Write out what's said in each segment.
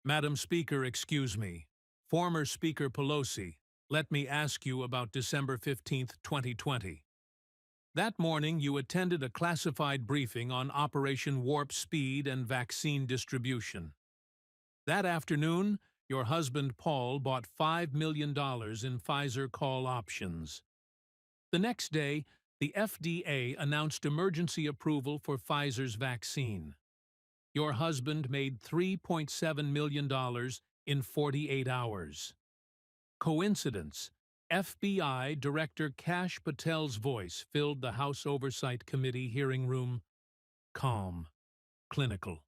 Madam Speaker, excuse me. Former Speaker Pelosi, let me ask you about December 15th, 2020. That morning, you attended a classified briefing on Operation Warp Speed and vaccine distribution. That afternoon, your husband Paul bought $5 million in Pfizer call options. The next day, the FDA announced emergency approval for Pfizer's vaccine. Your husband made $3.7 million in 48 hours. Coincidence? FBI Director Kash Patel's voice filled the House Oversight Committee hearing room. Calm. Clinical.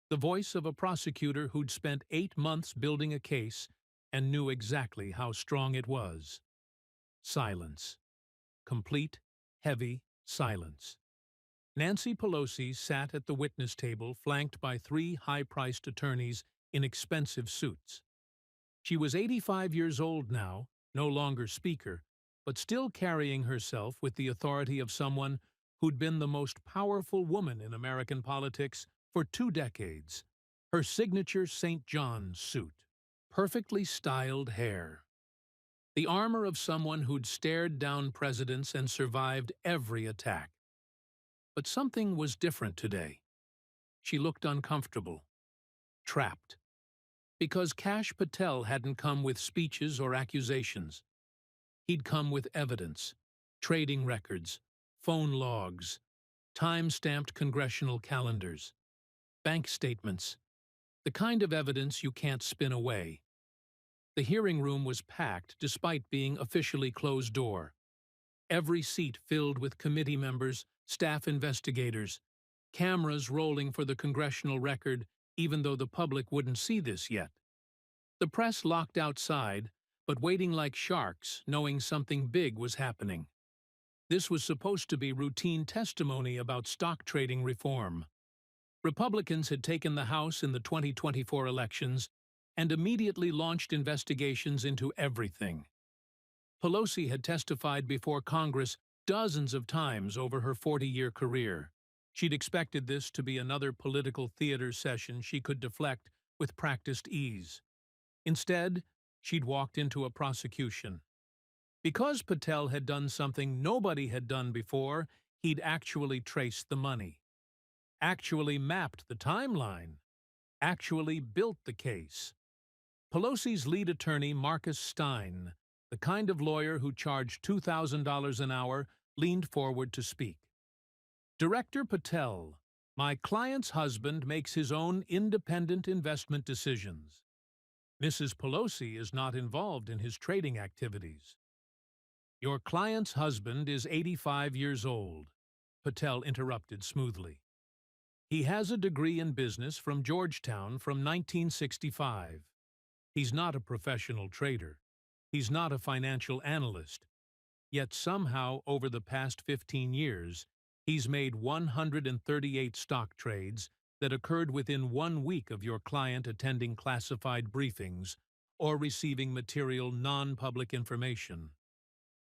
The voice of a prosecutor who'd spent 8 months building a case and knew exactly how strong it was. Silence. Complete, heavy silence. Nancy Pelosi sat at the witness table flanked by 3 high-priced attorneys in expensive suits. She was 85 years old now, no longer Speaker, but still carrying herself with the authority of someone who'd been the most powerful woman in American politics for 2 decades. Her signature St. John's suit. Perfectly styled hair. The armor of someone who'd stared down presidents and survived every attack. But something was different today. She looked uncomfortable. Trapped. Because Kash Patel hadn't come with speeches or accusations. He'd come with evidence, trading records, phone logs, time-stamped congressional calendars, bank statements, the kind of evidence you can't spin away. The hearing room was packed despite being officially closed door. Every seat filled with committee members, staff investigators, cameras rolling for the congressional record, even though the public wouldn't see this yet. The press locked outside, but waiting like sharks, knowing something big was happening. This was supposed to be routine testimony about stock trading reform. Republicans had taken the House in the 2024 elections and immediately launched investigations into everything. Pelosi had testified before Congress dozens of times over her 40-year career. She'd expected this to be another political theater session she could deflect with practiced ease. Instead, she'd walked into a prosecution. Because Patel had done something nobody had done before, he'd actually traced the money, actually mapped the timeline, actually built the case. Pelosi's lead attorney, Marcus Stein, the kind of lawyer who charged $2,000 an hour, leaned forward to speak. Director Patel, my client's husband makes his own independent investment decisions. Mrs. Pelosi is not involved in his trading activities. Your client's husband is 85 years old, Patel interrupted smoothly. He has a degree in business from Georgetown from 1965. He's not a professional trader. He's not a financial analyst. Yet somehow, over the past 15 years, he's made 138 stock trades that occurred within 1 week of your client attending classified briefings or receiving material non-public information.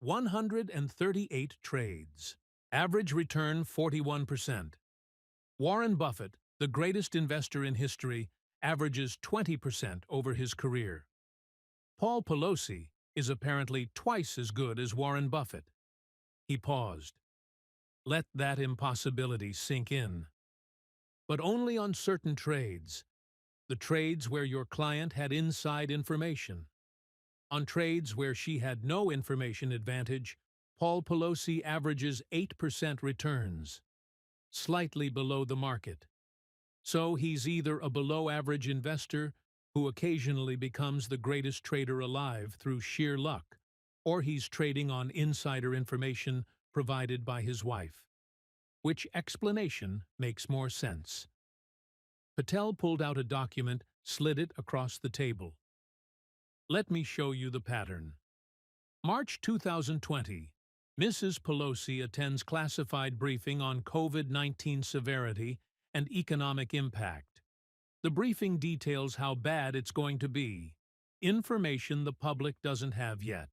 138 trades. Average return 41%. Warren Buffett, the greatest investor in history, averages 20% over his career. Paul Pelosi is apparently twice as good as Warren Buffett. He paused. Let that impossibility sink in. But only on certain trades. The trades where your client had inside information. On trades where she had no information advantage, Paul Pelosi averages 8% returns, slightly below the market. So he's either a below-average investor who occasionally becomes the greatest trader alive through sheer luck, or he's trading on insider information provided by his wife. Which explanation makes more sense? Patel pulled out a document, slid it across the table. Let me show you the pattern. March 2020. Mrs. Pelosi attends classified briefing on COVID-19 severity and economic impact. The briefing details how bad it's going to be, information the public doesn't have yet.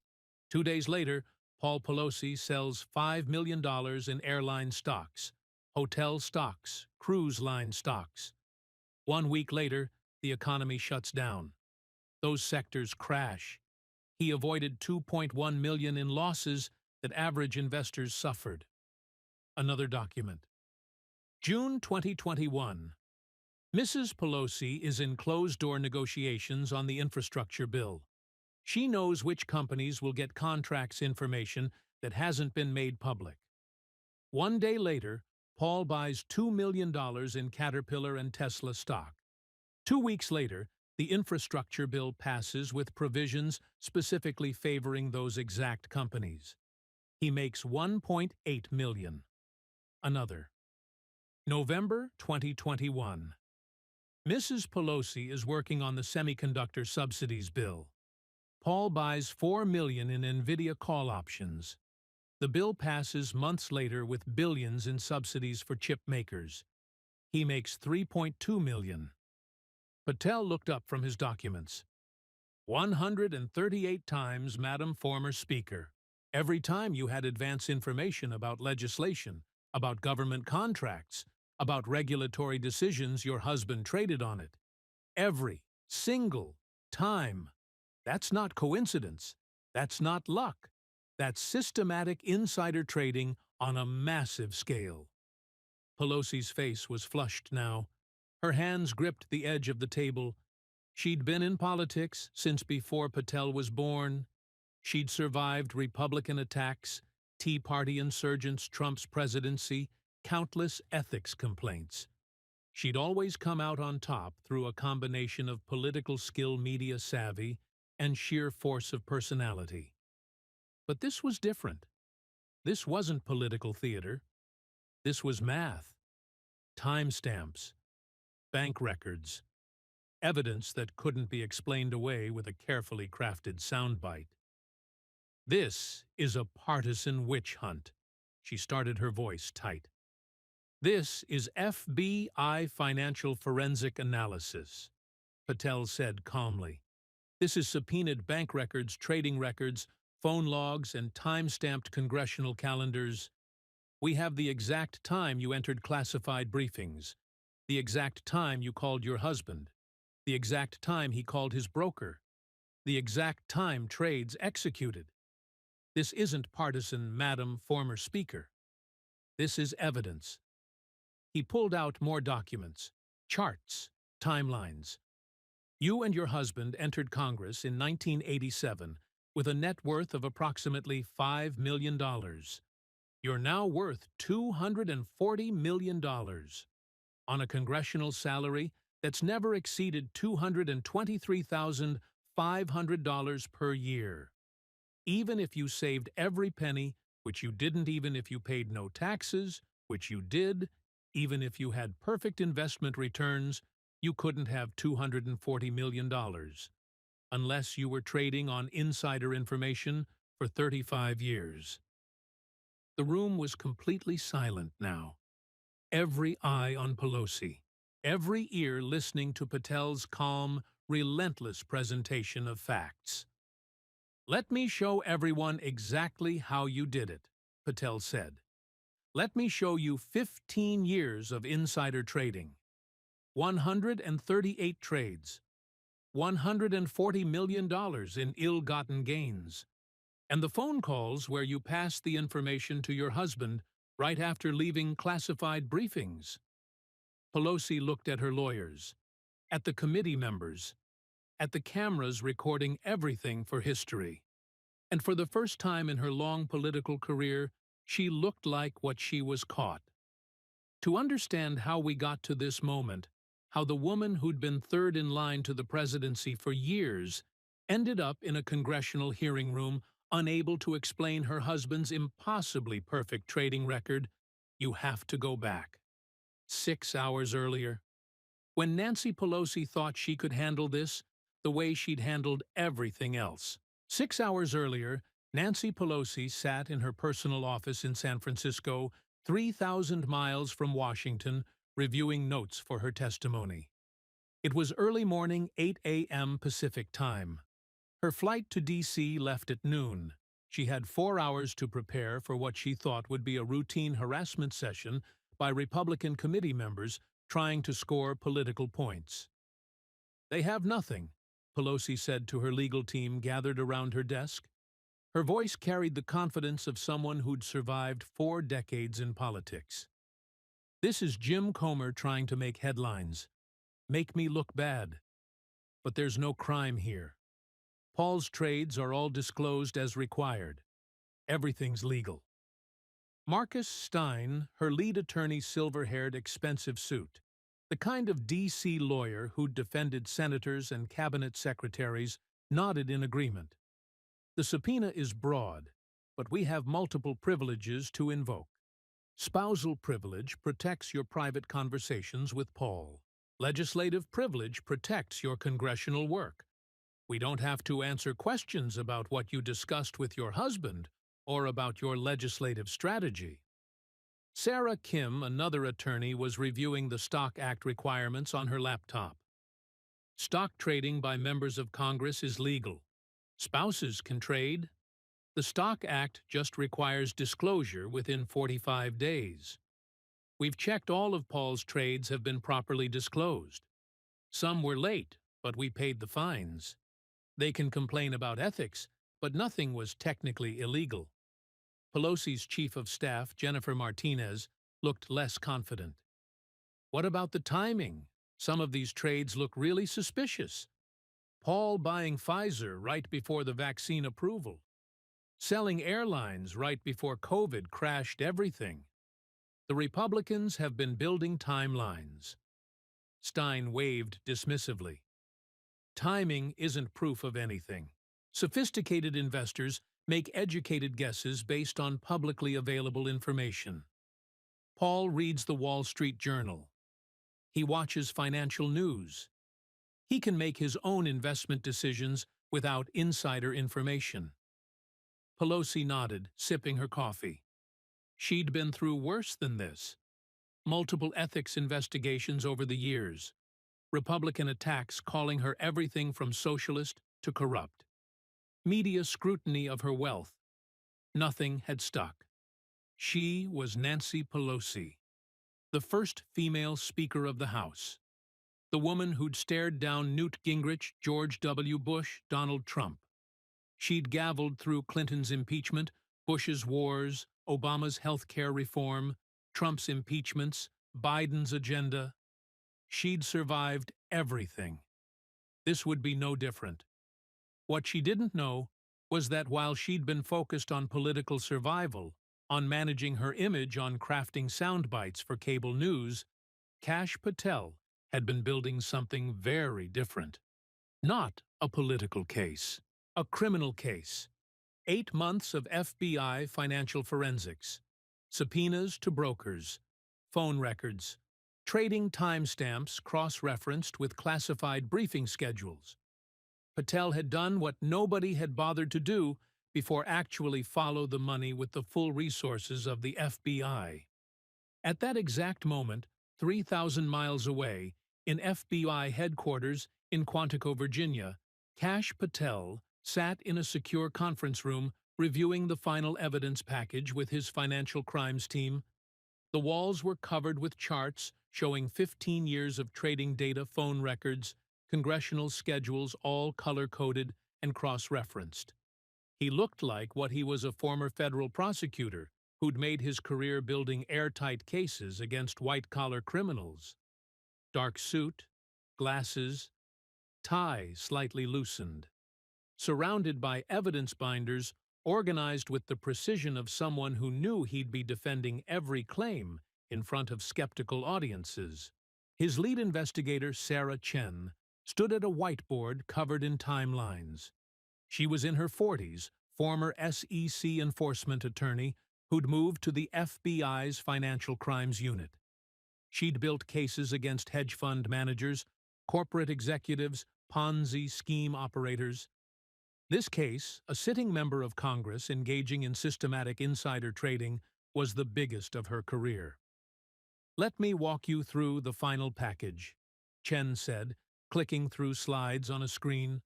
2 days later, Paul Pelosi sells $5 million in airline stocks, hotel stocks, cruise line stocks. 1 week later, the economy shuts down. Those sectors crash. He avoided 2.1 million in losses that average investors suffered. Another document. June 2021. Mrs. Pelosi is in closed-door negotiations on the infrastructure bill. She knows which companies will get contracts information that hasn't been made public. One day later, Paul buys $2 million in Caterpillar and Tesla stock. 2 weeks later, the infrastructure bill passes with provisions specifically favoring those exact companies. He makes $1.8 million. Another. November 2021. Mrs. Pelosi is working on the semiconductor subsidies bill. Paul buys $4 million in NVIDIA call options. The bill passes months later with billions in subsidies for chip makers. He makes $3.2 million. Patel looked up from his documents. 138 times, Madam Former Speaker. Every time you had advance information about legislation, about government contracts, about regulatory decisions your husband traded on it. Every single time. That's not coincidence. That's not luck. That's systematic insider trading on a massive scale. Pelosi's face was flushed now. Her hands gripped the edge of the table. She'd been in politics since before Patel was born. She'd survived Republican attacks, Tea Party insurgents, Trump's presidency, countless ethics complaints. She'd always come out on top through a combination of political skill, media savvy, and sheer force of personality. But this was different. This wasn't political theater. This was math, timestamps, bank records, evidence that couldn't be explained away with a carefully crafted soundbite. This is a partisan witch hunt. She started her voice tight. This is FBI financial forensic analysis, Patel said calmly. This is subpoenaed bank records, trading records, phone logs, and time-stamped congressional calendars. We have the exact time you entered classified briefings, the exact time you called your husband, the exact time he called his broker, the exact time trades executed. This isn't partisan, Madam Former Speaker. This is evidence. He pulled out more documents, charts, timelines. You and your husband entered Congress in 1987 with a net worth of approximately $5 million. You're now worth $240 million on a congressional salary that's never exceeded $223,500 per year. Even if you saved every penny, which you didn't, even if you paid no taxes, which you did, even if you had perfect investment returns, you couldn't have $240 million, unless you were trading on insider information for 35 years. The room was completely silent now. Every eye on Pelosi, every ear listening to Patel's calm, relentless presentation of facts. Let me show everyone exactly how you did it, Patel said. Let me show you 15 years of insider trading. 138 trades, $140 million in ill-gotten gains, and the phone calls where you passed the information to your husband right after leaving classified briefings. Pelosi looked at her lawyers, at the committee members, at the cameras recording everything for history. And for the first time in her long political career, she looked like what she was caught. To understand how we got to this moment, how the woman who'd been third in line to the presidency for years ended up in a congressional hearing room unable to explain her husband's impossibly perfect trading record, you have to go back. 6 hours earlier, when Nancy Pelosi thought she could handle this the way she'd handled everything else. 6 hours earlier, Nancy Pelosi sat in her personal office in San Francisco, 3,000 miles from Washington, reviewing notes for her testimony. It was early morning, 8 a.m. Pacific time. Her flight to D.C. left at noon. She had 4 hours to prepare for what she thought would be a routine harassment session by Republican committee members trying to score political points. They have nothing, Pelosi said to her legal team gathered around her desk. Her voice carried the confidence of someone who'd survived 4 decades in politics. This is Jim Comer trying to make headlines. Make me look bad. But there's no crime here. Paul's trades are all disclosed as required. Everything's legal. Marcus Stein, her lead attorney's silver-haired, expensive suit, the kind of D.C. lawyer who'd defended senators and cabinet secretaries, nodded in agreement. The subpoena is broad, but we have multiple privileges to invoke. Spousal privilege protects your private conversations with Paul. Legislative privilege protects your congressional work. We don't have to answer questions about what you discussed with your husband or about your legislative strategy. Sarah Kim, another attorney, was reviewing the Stock Act requirements on her laptop. Stock trading by members of Congress is legal. Spouses can trade. The Stock Act just requires disclosure within 45 days. We've checked all of Paul's trades have been properly disclosed. Some were late, but we paid the fines. They can complain about ethics, but nothing was technically illegal. Pelosi's chief of staff, Jennifer Martinez, looked less confident. What about the timing? Some of these trades look really suspicious. Paul buying Pfizer right before the vaccine approval. Selling airlines right before COVID crashed everything. The Republicans have been building timelines. Stein waved dismissively. Timing isn't proof of anything. Sophisticated investors make educated guesses based on publicly available information. Paul reads the Wall Street Journal. He watches financial news. He can make his own investment decisions without insider information. Pelosi nodded, sipping her coffee. She'd been through worse than this. Multiple ethics investigations over the years. Republican attacks calling her everything from socialist to corrupt. Media scrutiny of her wealth. Nothing had stuck. She was Nancy Pelosi, the first female Speaker of the House. The woman who'd stared down Newt Gingrich, George W. Bush, Donald Trump. She'd gavelled through Clinton's impeachment, Bush's wars, Obama's health care reform, Trump's impeachments, Biden's agenda. She'd survived everything. This would be no different. What she didn't know was that while she'd been focused on political survival, on managing her image, on crafting sound bites for cable news, Kash Patel had been building something very different. Not a political case, a criminal case. 8 months of FBI financial forensics, subpoenas to brokers, phone records, trading timestamps cross-referenced with classified briefing schedules. Patel had done what nobody had bothered to do before actually follow the money with the full resources of the FBI. At that exact moment, 3,000 miles away, in FBI headquarters in Quantico, Virginia, Kash Patel sat in a secure conference room reviewing the final evidence package with his financial crimes team. The walls were covered with charts showing 15 years of trading data, phone records, congressional schedules, all color-coded and cross-referenced. He looked like what he was, a former federal prosecutor who'd made his career building airtight cases against white-collar criminals. Dark suit, glasses, tie slightly loosened. Surrounded by evidence binders organized with the precision of someone who knew he'd be defending every claim in front of skeptical audiences. His lead investigator, Sarah Chen, stood at a whiteboard covered in timelines. She was in her 40s, former SEC enforcement attorney who'd moved to the FBI's Financial Crimes Unit. She'd built cases against hedge fund managers, corporate executives, Ponzi scheme operators. This case, a sitting member of Congress engaging in systematic insider trading, was the biggest of her career. "Let me walk you through the final package," Chen said, clicking through slides on a screen.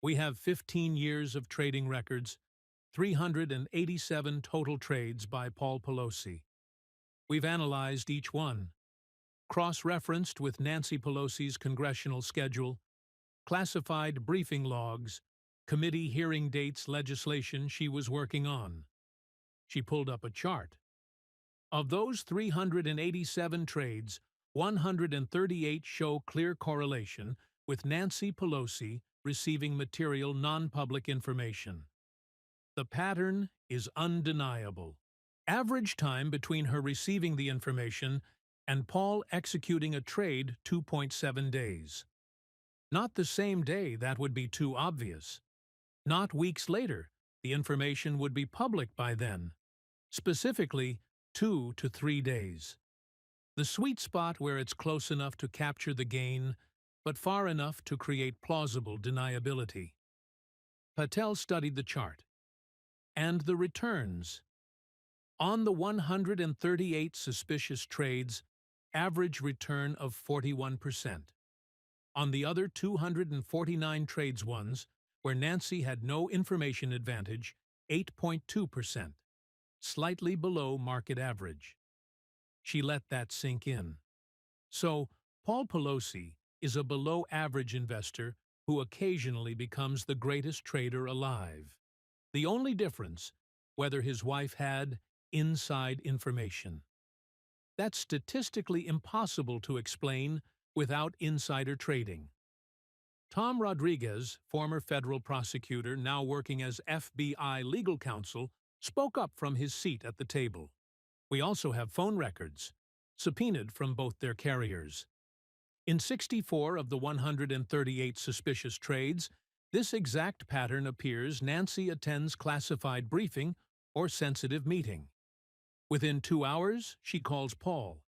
"We have 15 years of trading records, 387 total trades by Paul Pelosi. We've analyzed each one, cross-referenced with Nancy Pelosi's congressional schedule, classified briefing logs, committee hearing dates, legislation she was working on. She pulled up a chart. Of those 387 trades, 138 show clear correlation with Nancy Pelosi receiving material non-public information. The pattern is undeniable. Average time between her receiving the information and Paul executing a trade 2.7 days. Not the same day, that would be too obvious. Not weeks later, the information would be public by then. Specifically, 2 to 3 days. The sweet spot where it's close enough to capture the gain, but far enough to create plausible deniability. Patel studied the chart. And the returns. On the 138 suspicious trades, average return of 41%. On the other 249 trades ones, where Nancy had no information advantage, 8.2%, slightly below market average. She let that sink in. So, Paul Pelosi is a below-average investor who occasionally becomes the greatest trader alive. The only difference, whether his wife had inside information. That's statistically impossible to explain without insider trading. Tom Rodriguez, former federal prosecutor now working as FBI legal counsel, spoke up from his seat at the table. We also have phone records, subpoenaed from both their carriers. In 64 of the 138 suspicious trades, this exact pattern appears. Nancy attends classified briefing or sensitive meeting. Within 2 hours, she calls Paul.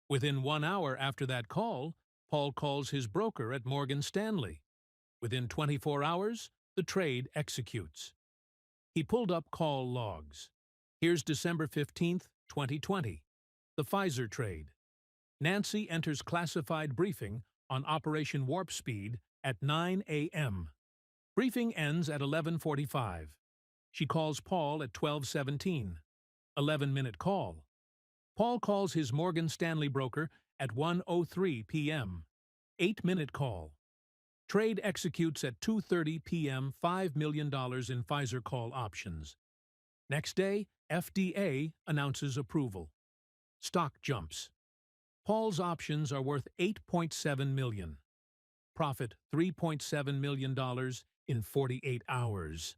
Within 1 hour after that call, Paul calls his broker at Morgan Stanley. Within 24 hours, the trade executes. He pulled up call logs. Here's December 15, 2020, the Pfizer trade. Nancy enters classified briefing on Operation Warp Speed at 9 a.m. Briefing ends at 11:45. She calls Paul at 12:17. 11-minute call. Paul calls his Morgan Stanley broker at 1:03 p.m. 8-minute call. Trade executes at 2:30 p.m. $5 million in Pfizer call options. Next day, FDA announces approval. Stock jumps. Paul's options are worth $8.7 million. Profit $3.7 million in 48 hours.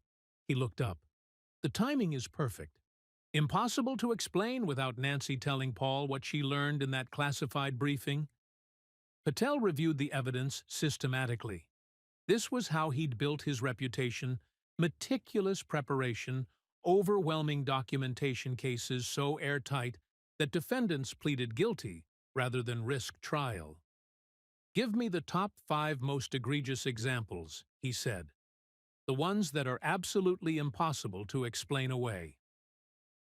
He looked up. The timing is perfect. Impossible to explain without Nancy telling Paul what she learned in that classified briefing. Patel reviewed the evidence systematically. This was how he'd built his reputation: meticulous preparation, overwhelming documentation, cases so airtight that defendants pleaded guilty rather than risk trial. "Give me the top 5 most egregious examples," he said. "The ones that are absolutely impossible to explain away."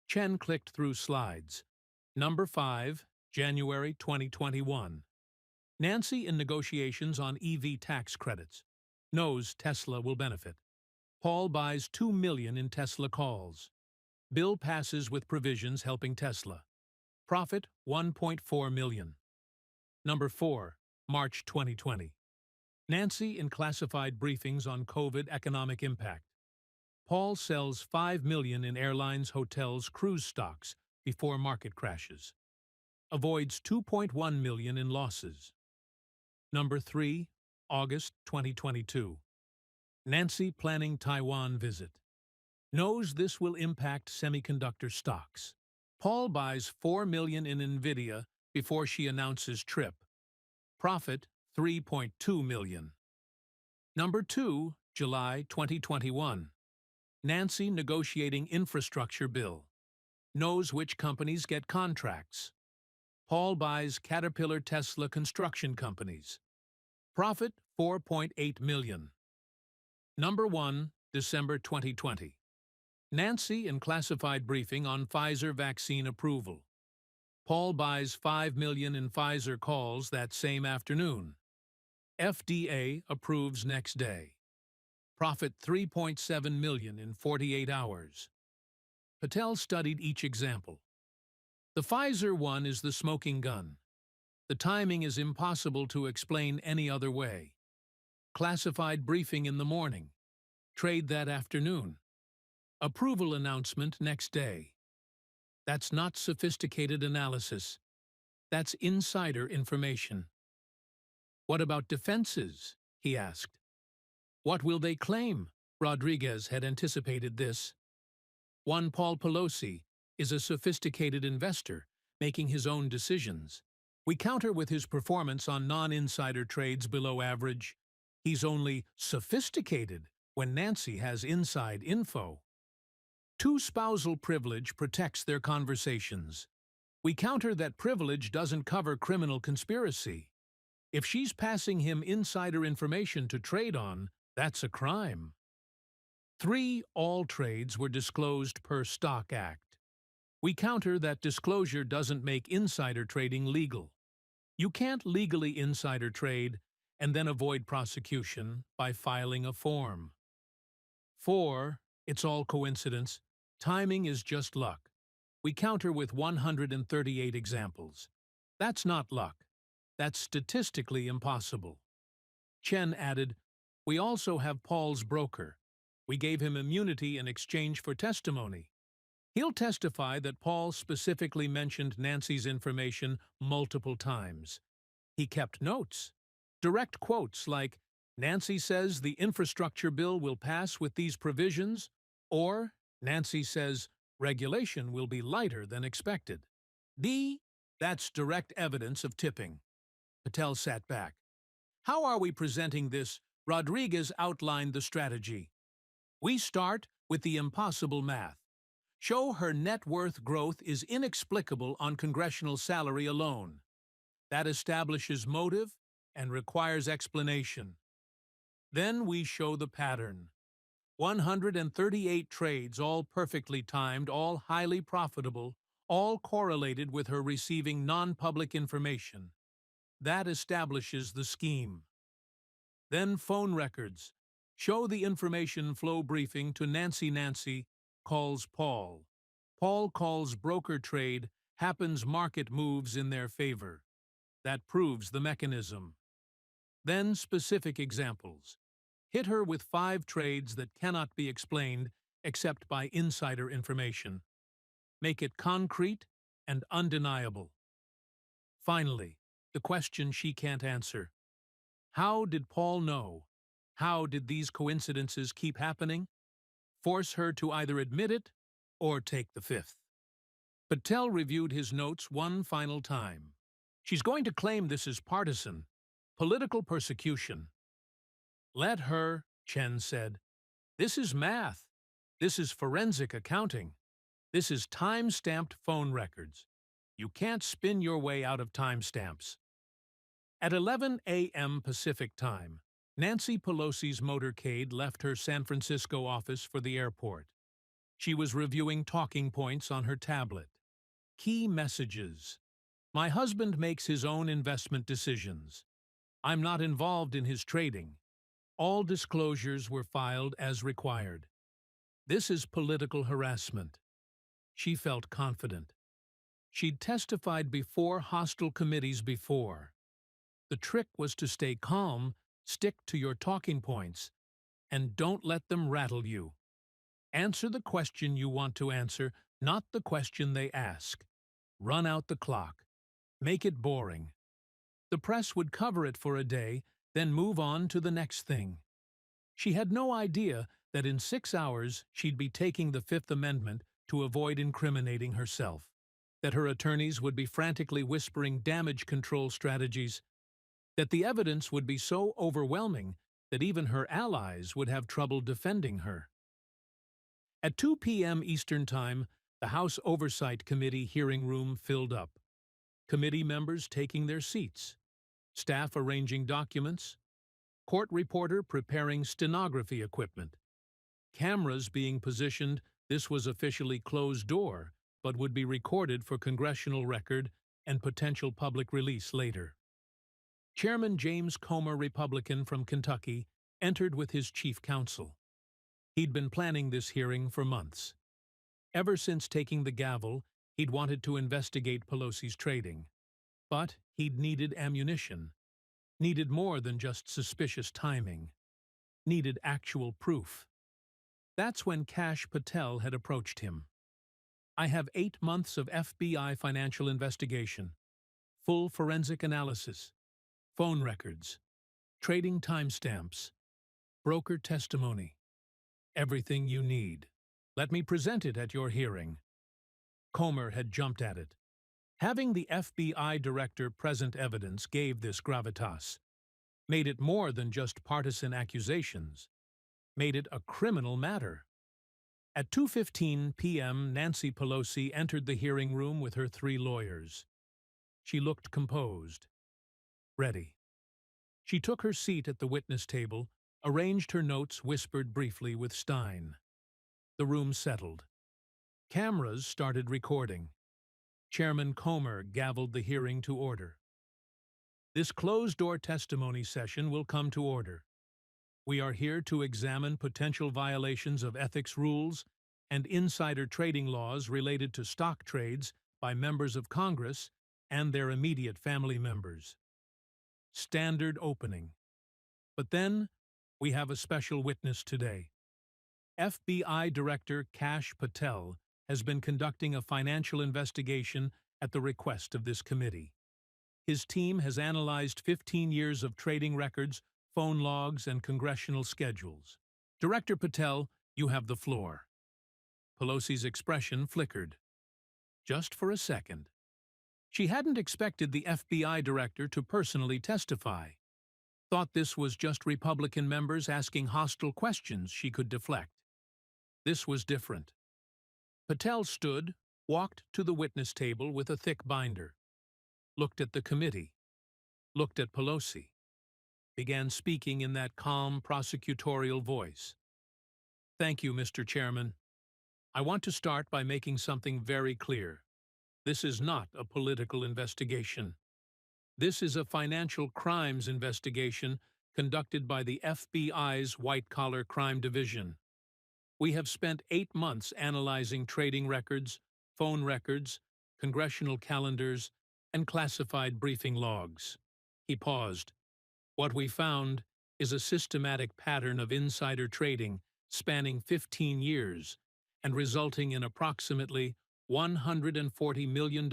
Chen clicked through slides. Number 5, January 2021. Nancy in negotiations on EV tax credits. Knows Tesla will benefit. Paul buys $2 million in Tesla calls. Bill passes with provisions helping Tesla. Profit $1.4 million. Number 4, March 2020. Nancy in classified briefings on COVID economic impact. Paul sells $5 million in airlines, hotels, cruise stocks before market crashes. Avoids $2.1 million in losses. Number 3, August 2022. Nancy planning Taiwan visit. Knows this will impact semiconductor stocks. Paul buys $4 million in NVIDIA before she announces trip. Profit $3.2 million. Number 2, July 2021. Nancy negotiating infrastructure bill. Knows which companies get contracts. Paul buys Caterpillar, Tesla construction companies. Profit $4.8 million. Number 1, December 2020. Nancy in classified briefing on Pfizer vaccine approval. Paul buys $5 million in Pfizer calls that same afternoon. FDA approves next day. Profit $3.7 million in 48 hours. Patel studied each example. The Pfizer one is the smoking gun. The timing is impossible to explain any other way. Classified briefing in the morning. Trade that afternoon. Approval announcement next day. That's not sophisticated analysis. That's insider information. What about defenses? He asked. What will they claim? Rodriguez had anticipated this. One Paul Pelosi is a sophisticated investor, making his own decisions. We counter with his performance on non-insider trades below average. He's only sophisticated when Nancy has inside info. Two spousal privilege protects their conversations. We counter that privilege doesn't cover criminal conspiracy. If she's passing him insider information to trade on, that's a crime. 3 all trades were disclosed per Stock Act. We counter that disclosure doesn't make insider trading legal. You can't legally insider trade and then avoid prosecution by filing a form. 4. It's all coincidence. Timing is just luck. We counter with 138 examples. That's not luck. That's statistically impossible. Chen added, we also have Paul's broker. We gave him immunity in exchange for testimony. He'll testify that Paul specifically mentioned Nancy's information multiple times. He kept notes. Direct quotes like, Nancy says the infrastructure bill will pass with these provisions, or Nancy says regulation will be lighter than expected. That's direct evidence of tipping. Patel sat back. How are we presenting this? Rodriguez outlined the strategy. We start with the impossible math. Show her net worth growth is inexplicable on congressional salary alone. That establishes motive and requires explanation. Then we show the pattern. 138 trades, all perfectly timed, all highly profitable, all correlated with her receiving non-public information. That establishes the scheme. Then phone records. Show the information flow briefing to Nancy. Nancy calls Paul. Paul calls broker trade, happens market moves in their favor. That proves the mechanism. Then specific examples. Hit her with 5 trades that cannot be explained except by insider information. Make it concrete and undeniable. Finally, the question she can't answer. How did Paul know? How did these coincidences keep happening? Force her to either admit it or take the 5th. Patel reviewed his notes one final time. She's going to claim this is partisan, political persecution. Let her, Chen said. This is math. This is forensic accounting. This is time-stamped phone records. You can't spin your way out of timestamps. At 11 a.m. Pacific Time, Nancy Pelosi's motorcade left her San Francisco office for the airport. She was reviewing talking points on her tablet. Key messages. My husband makes his own investment decisions. I'm not involved in his trading. All disclosures were filed as required. This is political harassment. She felt confident. She'd testified before hostile committees before. The trick was to stay calm, stick to your talking points, and don't let them rattle you. Answer the question you want to answer, not the question they ask. Run out the clock. Make it boring. The press would cover it for a day, then move on to the next thing. She had no idea that in 6 hours she'd be taking the Fifth Amendment to avoid incriminating herself, that her attorneys would be frantically whispering damage control strategies, that the evidence would be so overwhelming that even her allies would have trouble defending her. At 2 p.m. Eastern Time, the House Oversight Committee hearing room filled up. Committee members taking their seats, staff arranging documents, court reporter preparing stenography equipment, cameras being positioned. This was officially closed door, but would be recorded for congressional record and potential public release later. Chairman James Comer, Republican from Kentucky, entered with his chief counsel. He'd been planning this hearing for months. Ever since taking the gavel, he'd wanted to investigate Pelosi's trading. But he'd needed ammunition. Needed more than just suspicious timing. Needed actual proof. That's when Kash Patel had approached him. I have 8 months of FBI financial investigation, full forensic analysis, phone records, trading timestamps, broker testimony, everything you need. Let me present it at your hearing. Comer had jumped at it. Having the FBI director present evidence gave this gravitas, made it more than just partisan accusations, made it a criminal matter. At 2:15 p.m., Nancy Pelosi entered the hearing room with her 3 lawyers. She looked composed, ready. She took her seat at the witness table, arranged her notes, whispered briefly with Stein. The room settled. Cameras started recording. Chairman Comer gavelled the hearing to order. This closed-door testimony session will come to order. We are here to examine potential violations of ethics rules and insider trading laws related to stock trades by members of Congress and their immediate family members. Standard opening. But then, we have a special witness today. FBI Director Kash Patel has been conducting a financial investigation at the request of this committee. His team has analyzed 15 years of trading records, phone logs, and congressional schedules. Director Patel, you have the floor. Pelosi's expression flickered. Just for a second. She hadn't expected the FBI director to personally testify. Thought this was just Republican members asking hostile questions she could deflect. This was different. Patel stood, walked to the witness table with a thick binder, looked at the committee, looked at Pelosi, began speaking in that calm, prosecutorial voice. Thank you, Mr. Chairman. I want to start by making something very clear. This is not a political investigation. This is a financial crimes investigation conducted by the FBI's White-Collar Crime Division. We have spent 8 months analyzing trading records, phone records, congressional calendars, and classified briefing logs. He paused. What we found is a systematic pattern of insider trading spanning 15 years and resulting in approximately $140 million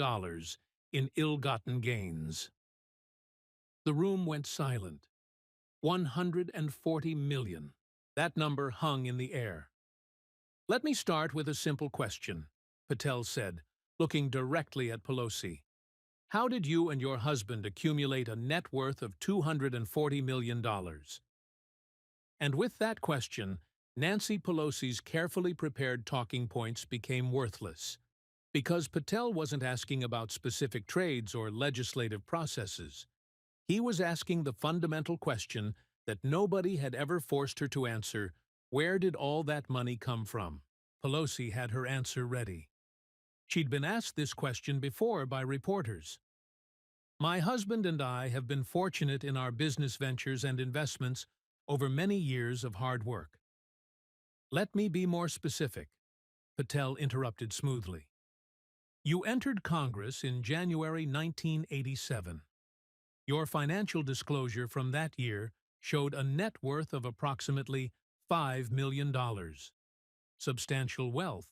in ill-gotten gains. The room went silent. 140 million. That number hung in the air. Let me start with a simple question, Patel said, looking directly at Pelosi. How did you and your husband accumulate a net worth of $240 million? And with that question, Nancy Pelosi's carefully prepared talking points became worthless, because Patel wasn't asking about specific trades or legislative processes. He was asking the fundamental question that nobody had ever forced her to answer: where did all that money come from? Pelosi had her answer ready. She'd been asked this question before by reporters. My husband and I have been fortunate in our business ventures and investments over many years of hard work. Let me be more specific, Patel interrupted smoothly. You entered Congress in January 1987. Your financial disclosure from that year showed a net worth of approximately $5 million. Substantial wealth.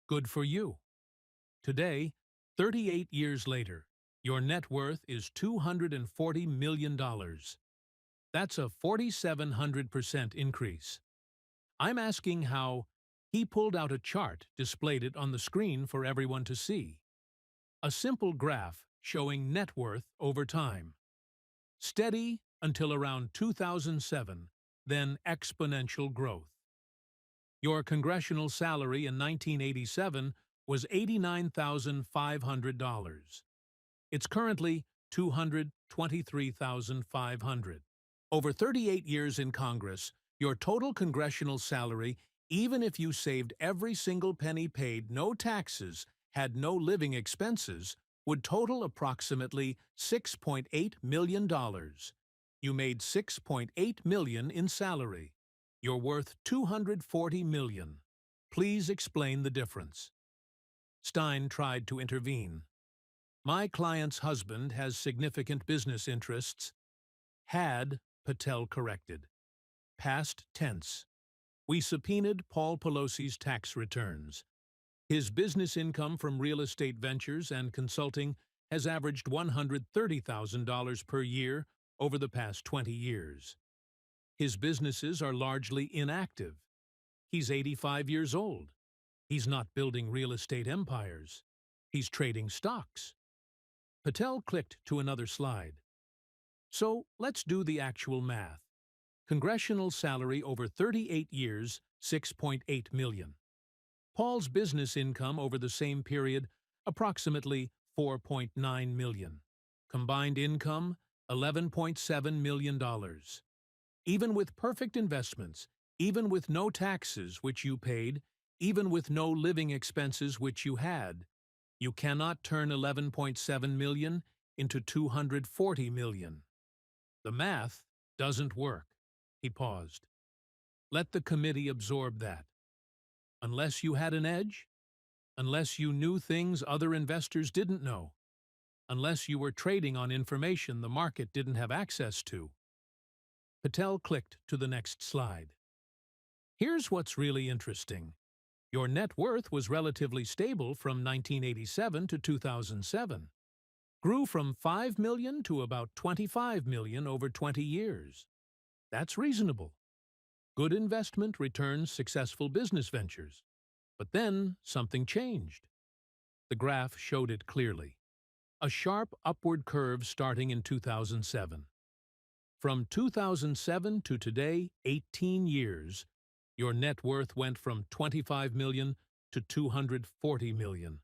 Good for you. Today, 38 years later, your net worth is $240 million. That's a 4,700% increase. I'm asking how. He pulled out a chart, displayed it on the screen for everyone to see. A simple graph showing net worth over time. Steady until around 2007, then exponential growth. Your congressional salary in 1987 was $89,500. It's currently $223,500. Over 38 years in Congress, your total congressional salary, even if you saved every single penny, paid no taxes, had no living expenses, would total approximately $6.8 million. You made $6.8 million in salary. You're worth $240 million. Please explain the difference. Stein tried to intervene. My client's husband has significant business interests. Had, Patel corrected. Past tense. We subpoenaed Paul Pelosi's tax returns. His business income from real estate ventures and consulting has averaged $130,000 per year over the past 20 years. His businesses are largely inactive. He's 85 years old. He's not building real estate empires. He's trading stocks. Patel clicked to another slide. So let's do the actual math. Congressional salary over 38 years, $6.8 million. Paul's business income over the same period, approximately $4.9 million. Combined income, $11.7 million. Even with perfect investments, even with no taxes which you paid, even with no living expenses which you had, you cannot turn $11.7 million into $240 million. The math doesn't work. He paused. Let the committee absorb that. Unless you had an edge, unless you knew things other investors didn't know, unless you were trading on information the market didn't have access to. Patel clicked to the next slide. Here's what's really interesting. Your net worth was relatively stable from 1987 to 2007. Grew from $5 million to about $25 million over 20 years. That's reasonable. Good investment returns successful business ventures. But then something changed. The graph showed it clearly. A sharp upward curve starting in 2007. From 2007 to today, 18 years, your net worth went from $25 million to $240 million.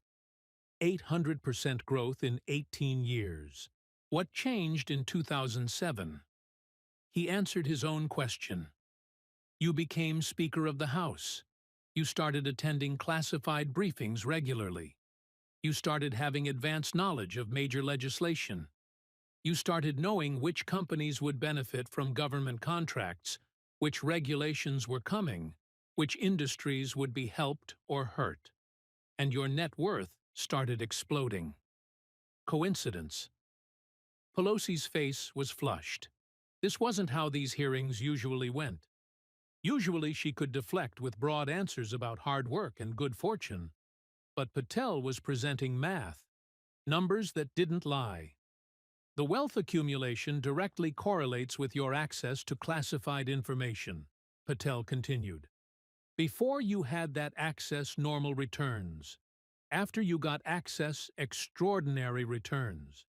800% growth in 18 years. What changed in 2007? He answered his own question. You became Speaker of the House. You started attending classified briefings regularly. You started having advanced knowledge of major legislation. You started knowing which companies would benefit from government contracts, which regulations were coming, which industries would be helped or hurt. And your net worth started exploding. Coincidence? Pelosi's face was flushed. This wasn't how these hearings usually went. Usually she could deflect with broad answers about hard work and good fortune. But Patel was presenting math, numbers that didn't lie. The wealth accumulation directly correlates with your access to classified information, Patel continued. Before you had that access, normal returns. After you got access, extraordinary returns.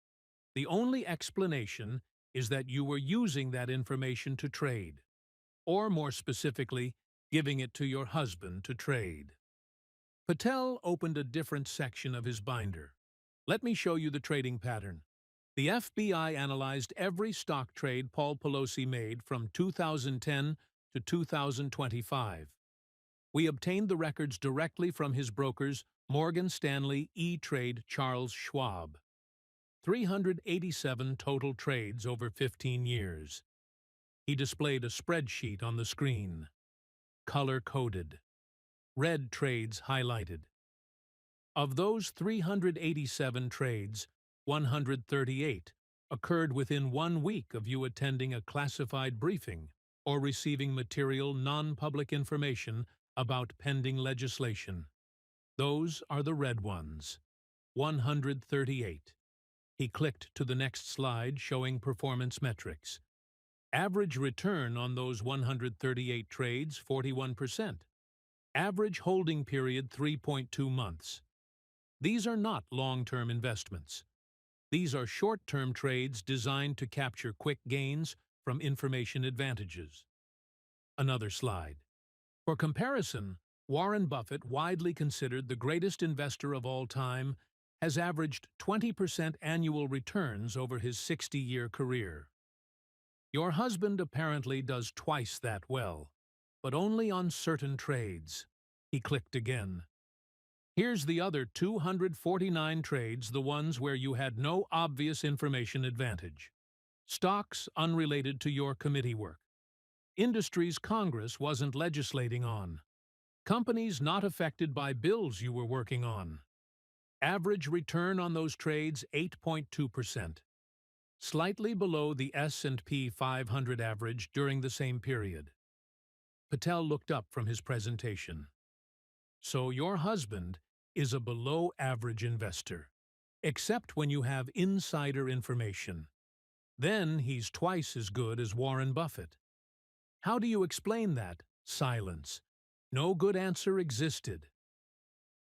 The only explanation is that you were using that information to trade. Or more specifically, giving it to your husband to trade. Patel opened a different section of his binder. Let me show you the trading pattern. The FBI analyzed every stock trade Paul Pelosi made from 2010 to 2025. We obtained the records directly from his brokers, Morgan Stanley, E-Trade, Charles Schwab. 387 total trades over 15 years. He displayed a spreadsheet on the screen. Color-coded. Red trades highlighted. Of those 387 trades, 138 occurred within 1 week of you attending a classified briefing or receiving material non-public information about pending legislation. Those are the red ones. 138. He clicked to the next slide showing performance metrics. Average return on those 138 trades, 41%. Average holding period, 3.2 months. These are not long-term investments. These are short-term trades designed to capture quick gains from information advantages. Another slide. For comparison, Warren Buffett, widely considered the greatest investor of all time, has averaged 20% annual returns over his 60-year career. Your husband apparently does twice that well, but only on certain trades. He clicked again. Here's the other 249 trades, the ones where you had no obvious information advantage. Stocks unrelated to your committee work. Industries Congress wasn't legislating on. Companies not affected by bills you were working on. Average return on those trades, 8.2%. slightly below the S&P 500 average during the same period. Patel looked up from his presentation. So your husband is a below-average investor, except when you have insider information. Then he's twice as good as Warren Buffett. How do you explain that? Silence. No good answer existed.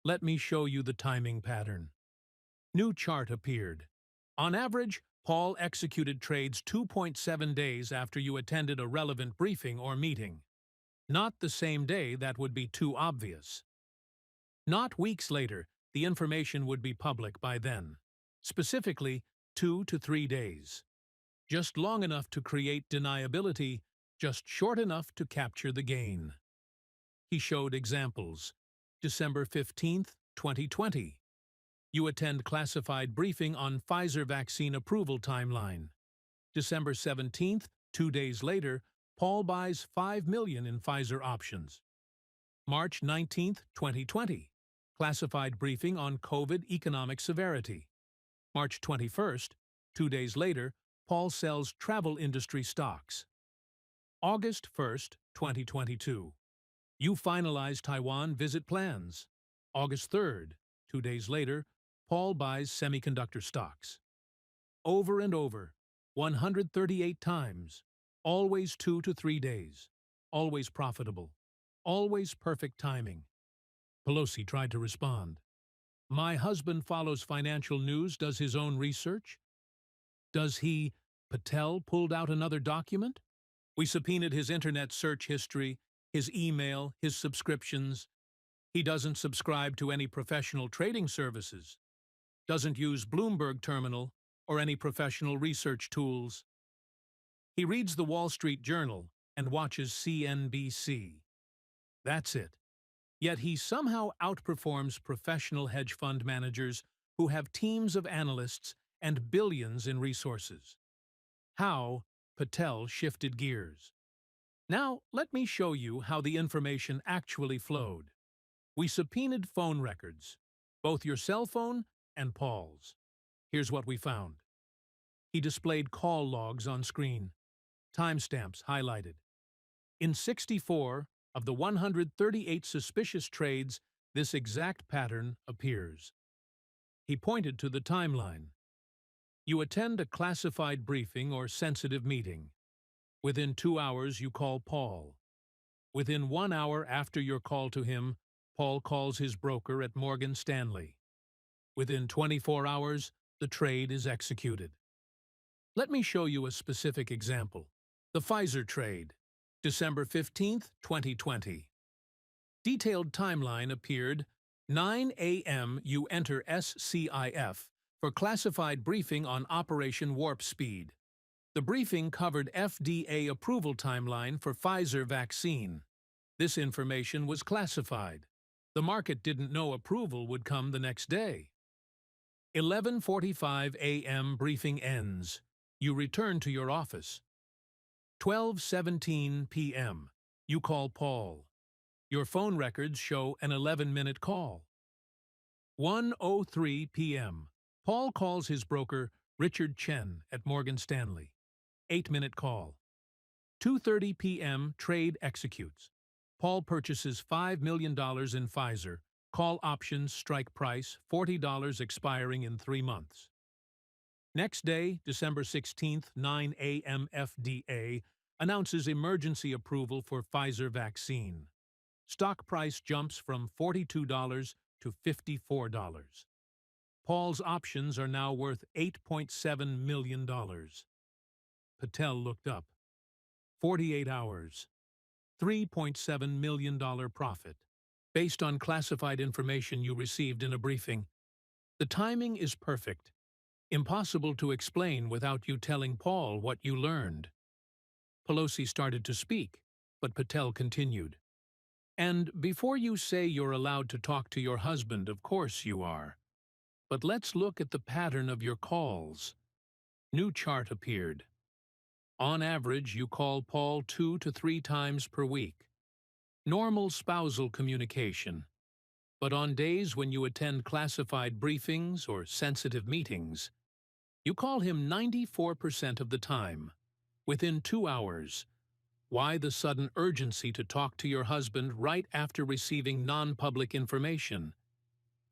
Let me show you the timing pattern. New chart appeared. On average, Paul executed trades 2.7 days after you attended a relevant briefing or meeting. Not the same day, that would be too obvious. Not weeks later, the information would be public by then. Specifically, 2 to 3 days. Just long enough to create deniability, just short enough to capture the gain. He showed examples. December 15th, 2020. You attend classified briefing on Pfizer vaccine approval timeline. December 17th, 2 days later, Paul buys $5 million in Pfizer options. March 19th, 2020. Classified briefing on COVID economic severity. March 21st, 2 days later, Paul sells travel industry stocks. August 1st, 2022. You finalize Taiwan visit plans. August 3rd, 2 days later, Paul buys semiconductor stocks. Over and over, 138 times, always 2 to 3 days, always profitable, always perfect timing. Pelosi tried to respond. My husband follows financial news, does his own research. Does he? Patel pulled out another document. We subpoenaed his internet search history, his email, his subscriptions. He doesn't subscribe to any professional trading services, doesn't use Bloomberg Terminal or any professional research tools. He reads the Wall Street Journal and watches CNBC. That's it. Yet he somehow outperforms professional hedge fund managers who have teams of analysts and billions in resources. How? Patel shifted gears. Now, let me show you how the information actually flowed. We subpoenaed phone records, both your cell phone and Paul's. Here's what we found. He displayed call logs on screen, timestamps highlighted. In 64 of the 138 suspicious trades, this exact pattern appears. He pointed to the timeline. You attend a classified briefing or sensitive meeting. Within 2 hours, you call Paul. Within 1 hour after your call to him, Paul calls his broker at Morgan Stanley. Within 24 hours, the trade is executed. Let me show you a specific example. The Pfizer trade, December 15th, 2020. Detailed timeline appeared. 9 a.m. you enter SCIF for classified briefing on Operation Warp Speed. The briefing covered FDA approval timeline for Pfizer vaccine. This information was classified. The market didn't know approval would come the next day. 11:45 a.m. briefing ends. You return to your office. 12:17 p.m. You call Paul. Your phone records show an 11-minute call. 1:03 p.m. Paul calls his broker, Richard Chen, at Morgan Stanley. 8-minute call. 2:30 p.m. trade executes. Paul purchases $5 million in Pfizer. Call options, strike price, $40 expiring in 3 months. Next day, December 16th, 9 a.m. FDA announces emergency approval for Pfizer vaccine. Stock price jumps from $42 to $54. Paul's options are now worth $8.7 million. Patel looked up. 48 hours. $3.7 million profit. Based on classified information you received in a briefing. The timing is perfect. Impossible to explain without you telling Paul what you learned. Pelosi started to speak, but Patel continued. And before you say you're allowed to talk to your husband, of course you are. But let's look at the pattern of your calls. New chart appeared. On average, you call Paul 2 to 3 times per week. Normal spousal communication. But on days when you attend classified briefings or sensitive meetings, You call him 94% of the time. Within 2 hours. Why the sudden urgency to talk to your husband right after receiving non-public information?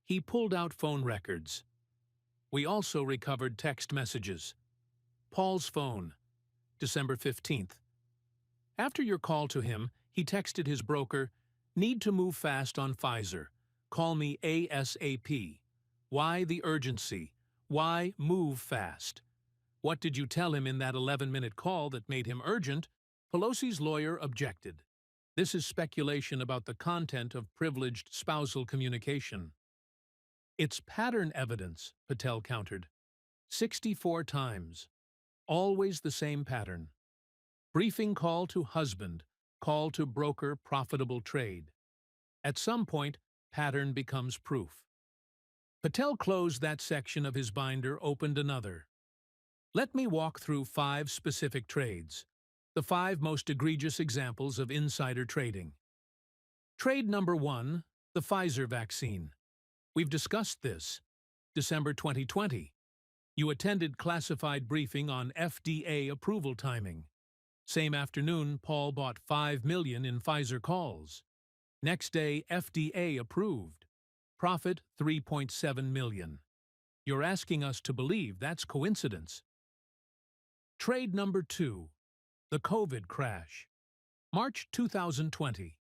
He pulled out phone records. We also recovered text messages. Paul's phone, December 15th. After your call to him, he texted his broker, "Need to move fast on Pfizer. Call me ASAP. Why the urgency? Why move fast?" What did you tell him in that 11-minute call that made him urgent? Pelosi's lawyer objected. This is speculation about the content of privileged spousal communication. It's pattern evidence, Patel countered. 64 times. Always the same pattern. Briefing call to husband, call to broker, profitable trade. At some point, pattern becomes proof. Patel closed that section of his binder, opened another. Let me walk through 5 specific trades, the 5 most egregious examples of insider trading. Trade number 1, the Pfizer vaccine. We've discussed this. December 2020. You attended classified briefing on FDA approval timing. Same afternoon, Paul bought $5 million in Pfizer calls. Next day, FDA approved. Profit $3.7 million. You're asking us to believe that's coincidence. Trade number 2, the COVID crash. March 2020.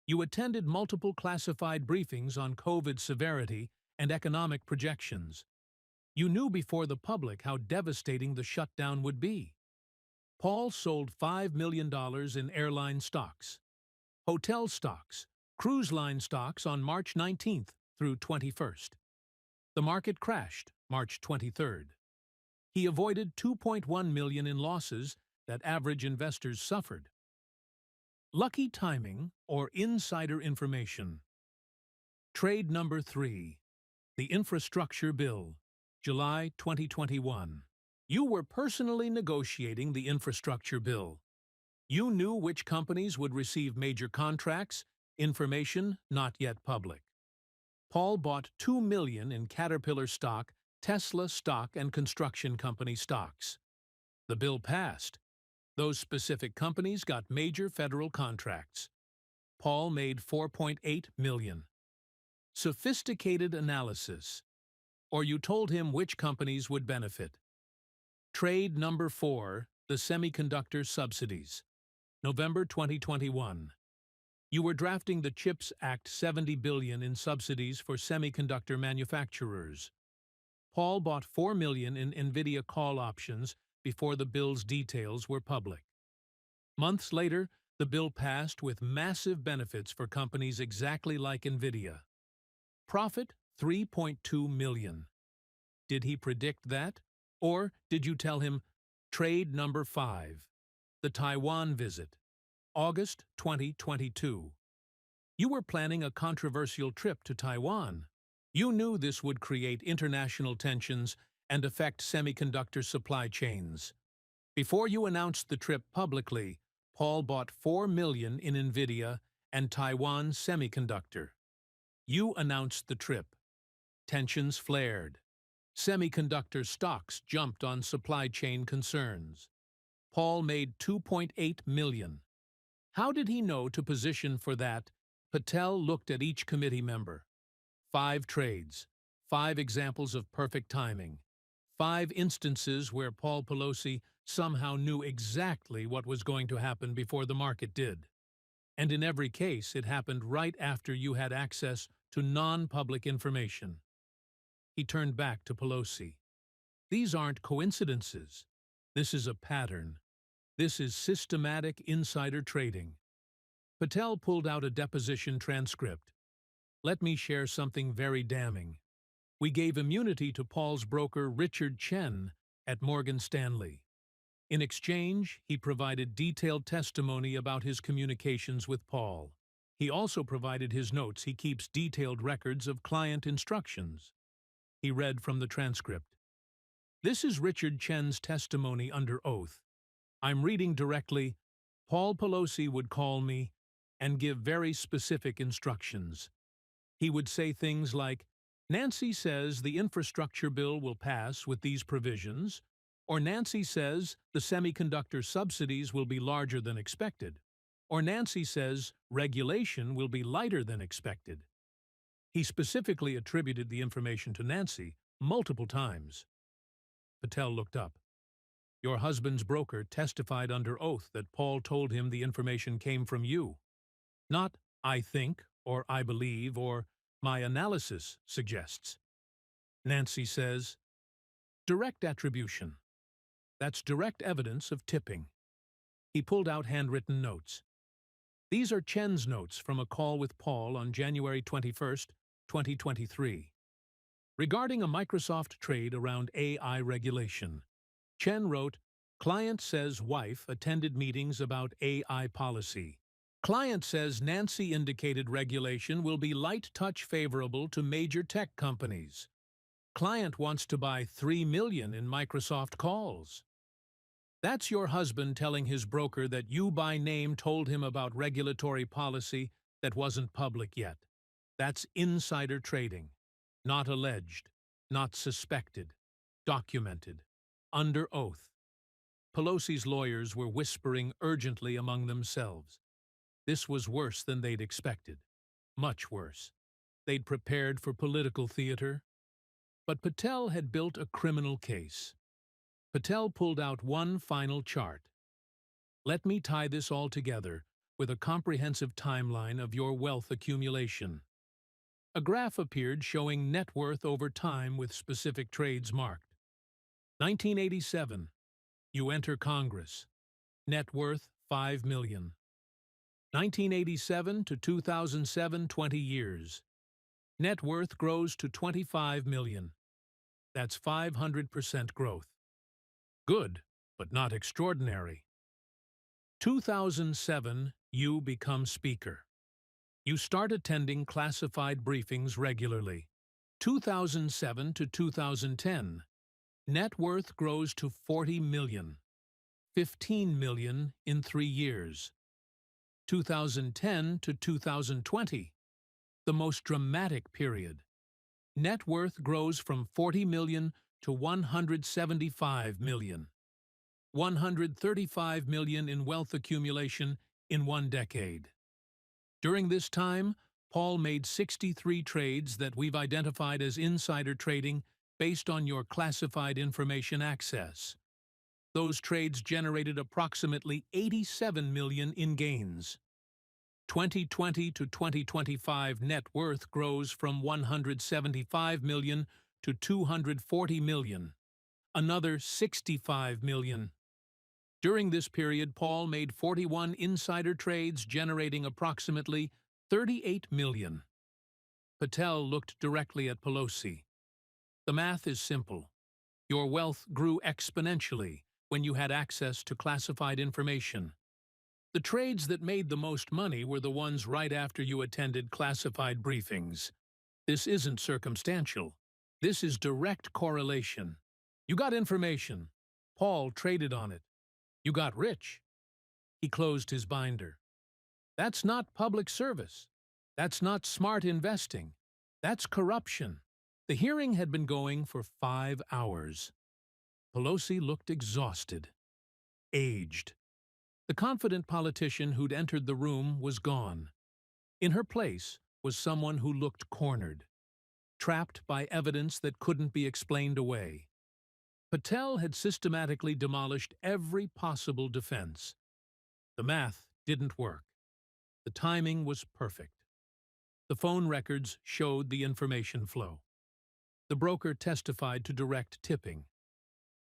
You attended multiple classified briefings on COVID severity and economic projections. You knew before the public how devastating the shutdown would be. Paul sold $5 million in airline stocks, hotel stocks, cruise line stocks on March 19th through 21st. The market crashed March 23rd. He avoided $2.1 million in losses that average investors suffered. Lucky timing or insider information. Trade number 3, the infrastructure bill, July 2021. You were personally negotiating the infrastructure bill. You knew which companies would receive major contracts, information not yet public. Paul bought $2 million in Caterpillar stock, Tesla stock, and construction company stocks. The bill passed. Those specific companies got major federal contracts. Paul made $4.8 million. Sophisticated analysis. Or you told him which companies would benefit. Trade number 4, the semiconductor subsidies. November 2021. You were drafting the CHIPS Act $70 billion in subsidies for semiconductor manufacturers. Paul bought $4 million in NVIDIA call options before the bill's details were public. Months later, the bill passed with massive benefits for companies exactly like NVIDIA. Profit $3.2 million. Did he predict that? Or did you tell him, trade number 5, the Taiwan visit, August 2022. You were planning a controversial trip to Taiwan. You knew this would create international tensions and affect semiconductor supply chains. Before you announced the trip publicly, Paul bought $4 million in NVIDIA and Taiwan Semiconductor. You announced the trip. Tensions flared. Semiconductor stocks jumped on supply chain concerns. Paul made $2.8 million. How did he know to position for that? Patel looked at each committee member. 5 trades, 5 examples of perfect timing, 5 instances where Paul Pelosi somehow knew exactly what was going to happen before the market did. And in every case, it happened right after you had access to non-public information. He turned back to Pelosi. These aren't coincidences. This is a pattern. This is systematic insider trading. Patel pulled out a deposition transcript. Let me share something very damning. We gave immunity to Paul's broker Richard Chen at Morgan Stanley. In exchange, he provided detailed testimony about his communications with Paul. He also provided his notes. He keeps detailed records of client instructions. He read from the transcript. This is Richard Chen's testimony under oath. I'm reading directly. Paul Pelosi would call me and give very specific instructions. He would say things like, Nancy says the infrastructure bill will pass with these provisions, or Nancy says the semiconductor subsidies will be larger than expected, or Nancy says regulation will be lighter than expected. He specifically attributed the information to Nancy multiple times. Patel looked up. Your husband's broker testified under oath that Paul told him the information came from you. Not I think, or I believe, or my analysis suggests. Nancy says, direct attribution. That's direct evidence of tipping. He pulled out handwritten notes. These are Chen's notes from a call with Paul on January 21st, 2023. Regarding a Microsoft trade around AI regulation, Chen wrote, client says wife attended meetings about AI policy. Client says Nancy indicated regulation will be light touch favorable to major tech companies. Client wants to buy $3 million in Microsoft calls. That's your husband telling his broker that you by name told him about regulatory policy that wasn't public yet. That's insider trading. Not alleged, not suspected, documented, under oath. Pelosi's lawyers were whispering urgently among themselves. This was worse than they'd expected. Much worse. They'd prepared for political theater. But Patel had built a criminal case. Patel pulled out one final chart. Let me tie this all together with a comprehensive timeline of your wealth accumulation. A graph appeared showing net worth over time with specific trades marked. 1987. You enter Congress. Net worth $5 million. 1987 to 2007, 20 years. Net worth grows to $25 million. That's 500% growth. Good, but not extraordinary. 2007, you become speaker. You start attending classified briefings regularly. 2007 to 2010, net worth grows to $40 million. 15 million in 3 years. 2010 to 2020, the most dramatic period. Net worth grows from 40 million to 175 million. 135 million in wealth accumulation in 1 decade. During this time, Paul made 63 trades that we've identified as insider trading based on your classified information access. Those trades generated approximately 87 million in gains. 2020 to 2025 net worth grows from 175 million to 240 million, another 65 million. During this period, Paul made 41 insider trades generating approximately 38 million. Patel looked directly at Pelosi. The math is simple. Your wealth grew exponentially when you had access to classified information. The trades that made the most money were the ones right after you attended classified briefings. This isn't circumstantial. This is direct correlation. You got information. Paul traded on it. You got rich. He closed his binder. That's not public service. That's not smart investing. That's corruption. The hearing had been going for 5 hours. Pelosi looked exhausted, aged. The confident politician who'd entered the room was gone. In her place was someone who looked cornered, trapped by evidence that couldn't be explained away. Patel had systematically demolished every possible defense. The math didn't work. The timing was perfect. The phone records showed the information flow. The broker testified to direct tipping.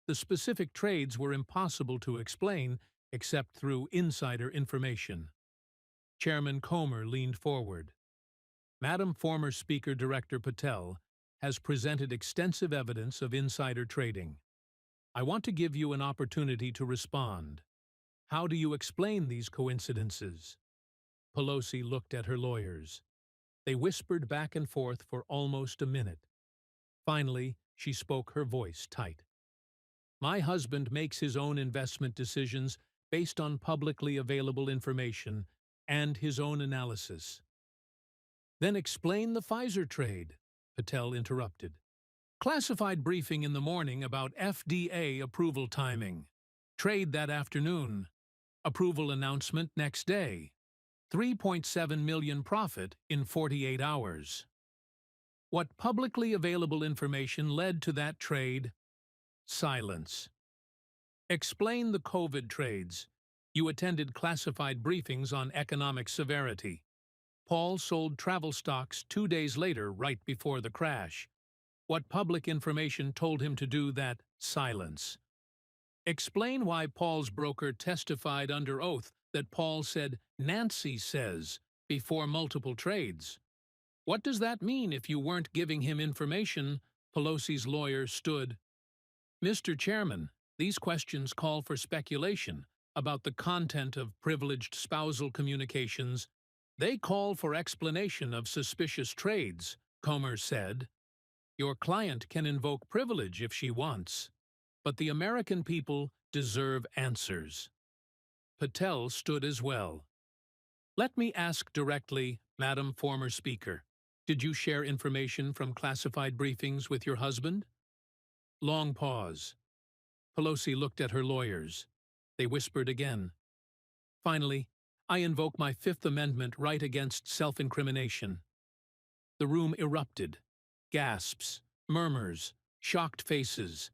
The specific trades were impossible to explain except through insider information. Chairman Comer leaned forward. Madam former Speaker Director Patel has presented extensive evidence of insider trading. I want to give you an opportunity to respond. How do you explain these coincidences? Pelosi looked at her lawyers. They whispered back and forth for almost a minute. Finally, she spoke, her voice tight. My husband makes his own investment decisions based on publicly available information and his own analysis. Then explain the Pfizer trade. Patel interrupted. Classified briefing in the morning about FDA approval timing. Trade that afternoon. Approval announcement next day. 3.7 million profit in 48 hours. What publicly available information led to that trade? Silence. Explain the COVID trades. You attended classified briefings on economic severity. Paul sold travel stocks 2 days later, right before the crash. What public information told him to do that? Silence. Explain why Paul's broker testified under oath that Paul said Nancy says before multiple trades. What does that mean if you weren't giving him information? Pelosi's lawyer stood. Mr. Chairman, these questions call for speculation about the content of privileged spousal communications. They call for explanation of suspicious trades, Comer said. Your client can invoke privilege if she wants, but the American people deserve answers. Patel stood as well. Let me ask directly, Madam Former Speaker, did you share information from classified briefings with your husband? Long pause. Pelosi looked at her lawyers. They whispered again. Finally, I invoke my Fifth Amendment right against self-incrimination. The room erupted. Gasps, murmurs, shocked faces.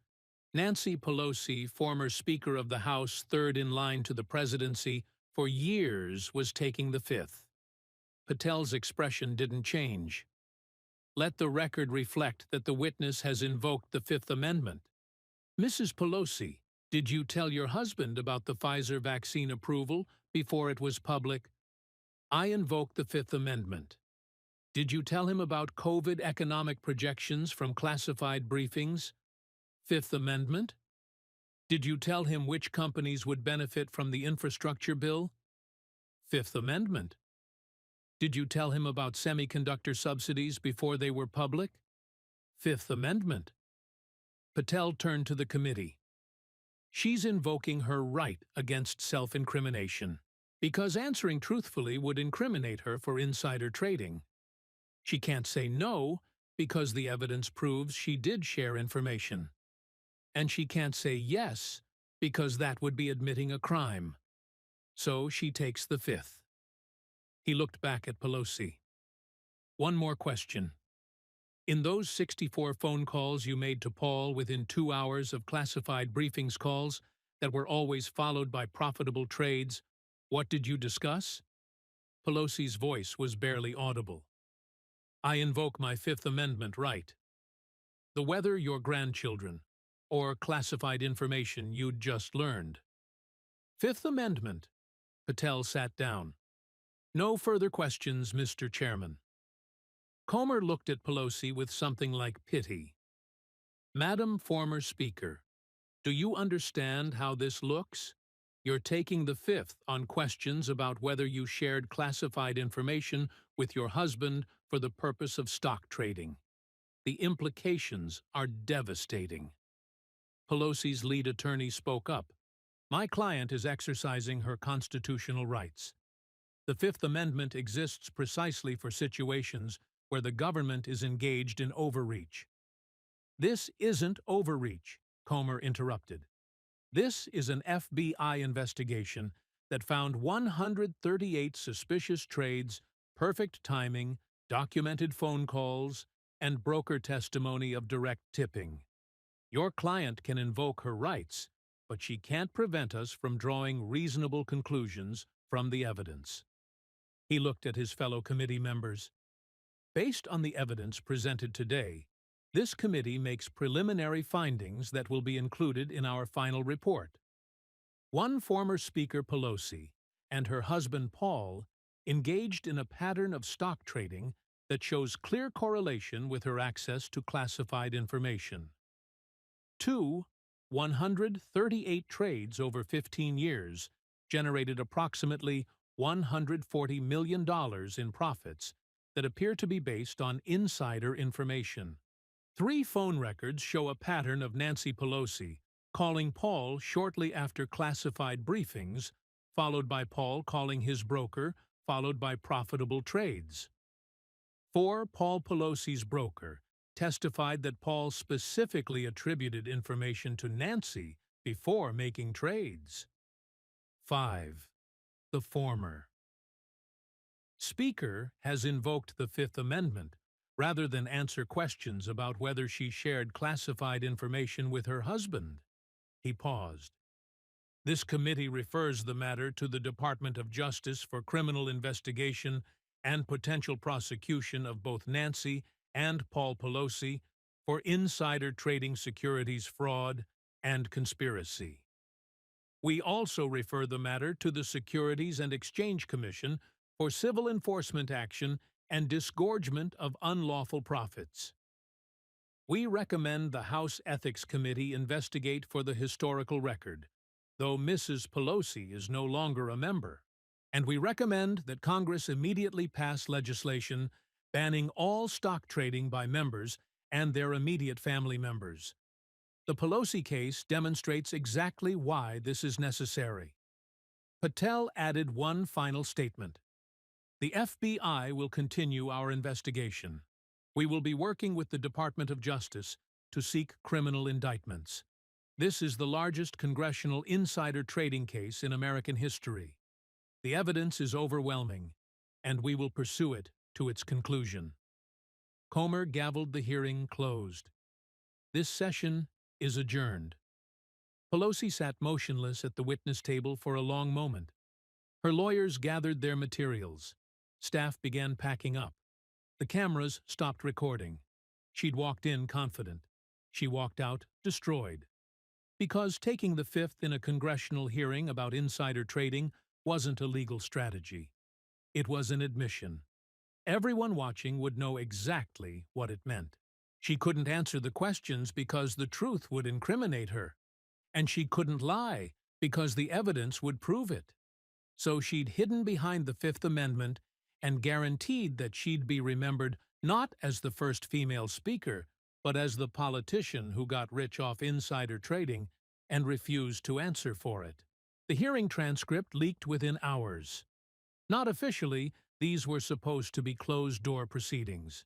Nancy Pelosi, former Speaker of the House, third in line to the presidency, for years was taking the Fifth. Patel's expression didn't change. Let the record reflect that the witness has invoked the Fifth Amendment. Mrs. Pelosi, did you tell your husband about the Pfizer vaccine approval before it was public? I invoke the Fifth Amendment. Did you tell him about COVID economic projections from classified briefings? Fifth Amendment. Did you tell him which companies would benefit from the infrastructure bill? Fifth Amendment. Did you tell him about semiconductor subsidies before they were public? Fifth Amendment. Patel turned to the committee. She's invoking her right against self-incrimination, because answering truthfully would incriminate her for insider trading. She can't say no, because the evidence proves she did share information. And she can't say yes, because that would be admitting a crime. So she takes the Fifth. He looked back at Pelosi. One more question. In those 64 phone calls you made to Paul within 2 hours of classified briefings calls that were always followed by profitable trades, what did you discuss? Pelosi's voice was barely audible. I invoke my Fifth Amendment right. The weather, your grandchildren, or classified information you'd just learned. Fifth Amendment. Patel sat down. No further questions, Mr. Chairman. Comer looked at Pelosi with something like pity. Madam Former Speaker, do you understand how this looks? You're taking the Fifth on questions about whether you shared classified information with your husband for the purpose of stock trading. The implications are devastating. Pelosi's lead attorney spoke up. My client is exercising her constitutional rights. The Fifth Amendment exists precisely for situations where the government is engaged in overreach. This isn't overreach, Comer interrupted. This is an FBI investigation that found 138 suspicious trades, perfect timing, documented phone calls, and broker testimony of direct tipping. Your client can invoke her rights, but she can't prevent us from drawing reasonable conclusions from the evidence. He looked at his fellow committee members. Based on the evidence presented today, this committee makes preliminary findings that will be included in our final report. One former Speaker, Pelosi, and her husband, Paul, engaged in a pattern of stock trading that shows clear correlation with her access to classified information. 138 trades over 15 years generated approximately $140 million in profits that appear to be based on insider information. 3 phone records show a pattern of Nancy Pelosi calling Paul shortly after classified briefings, followed by Paul calling his broker, followed by profitable trades. 4. Paul Pelosi's broker testified that Paul specifically attributed information to Nancy before making trades. 5. The former. Speaker has invoked the Fifth Amendment rather than answer questions about whether she shared classified information with her husband. He paused. This committee refers the matter to the Department of Justice for criminal investigation and potential prosecution of both Nancy and Paul Pelosi for insider trading securities fraud and conspiracy. We also refer the matter to the Securities and Exchange Commission for civil enforcement action and disgorgement of unlawful profits. We recommend the House Ethics Committee investigate for the historical record, though Mrs. Pelosi is no longer a member, and we recommend that Congress immediately pass legislation banning all stock trading by members and their immediate family members. The Pelosi case demonstrates exactly why this is necessary. Patel added one final statement. The FBI will continue our investigation. We will be working with the Department of Justice to seek criminal indictments. This is the largest congressional insider trading case in American history. The evidence is overwhelming, and we will pursue it to its conclusion. Comer gavelled the hearing closed. This session is adjourned. Pelosi sat motionless at the witness table for a long moment. Her lawyers gathered their materials. Staff began packing up. The cameras stopped recording. She'd walked in confident. She walked out destroyed. Because taking the fifth in a congressional hearing about insider trading wasn't a legal strategy. It was an admission. Everyone watching would know exactly what it meant. She couldn't answer the questions because the truth would incriminate her. And she couldn't lie because the evidence would prove it. So she'd hidden behind the Fifth Amendment and guaranteed that she'd be remembered not as the first female speaker, but as the politician who got rich off insider trading and refused to answer for it. The hearing transcript leaked within hours. Not officially, these were supposed to be closed-door proceedings.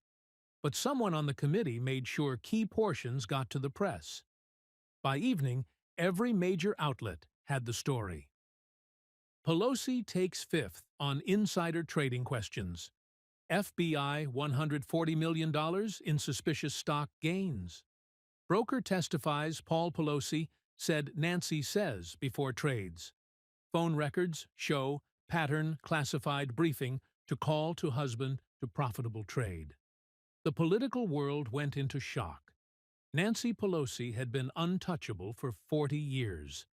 But someone on the committee made sure key portions got to the press. By evening, every major outlet had the story. Pelosi takes fifth on insider trading questions. FBI $140 million in suspicious stock gains. Broker testifies Paul Pelosi said Nancy says before trades. Phone records show pattern classified briefing to call to husband to profitable trade. The political world went into shock. Nancy Pelosi had been untouchable for 40 years.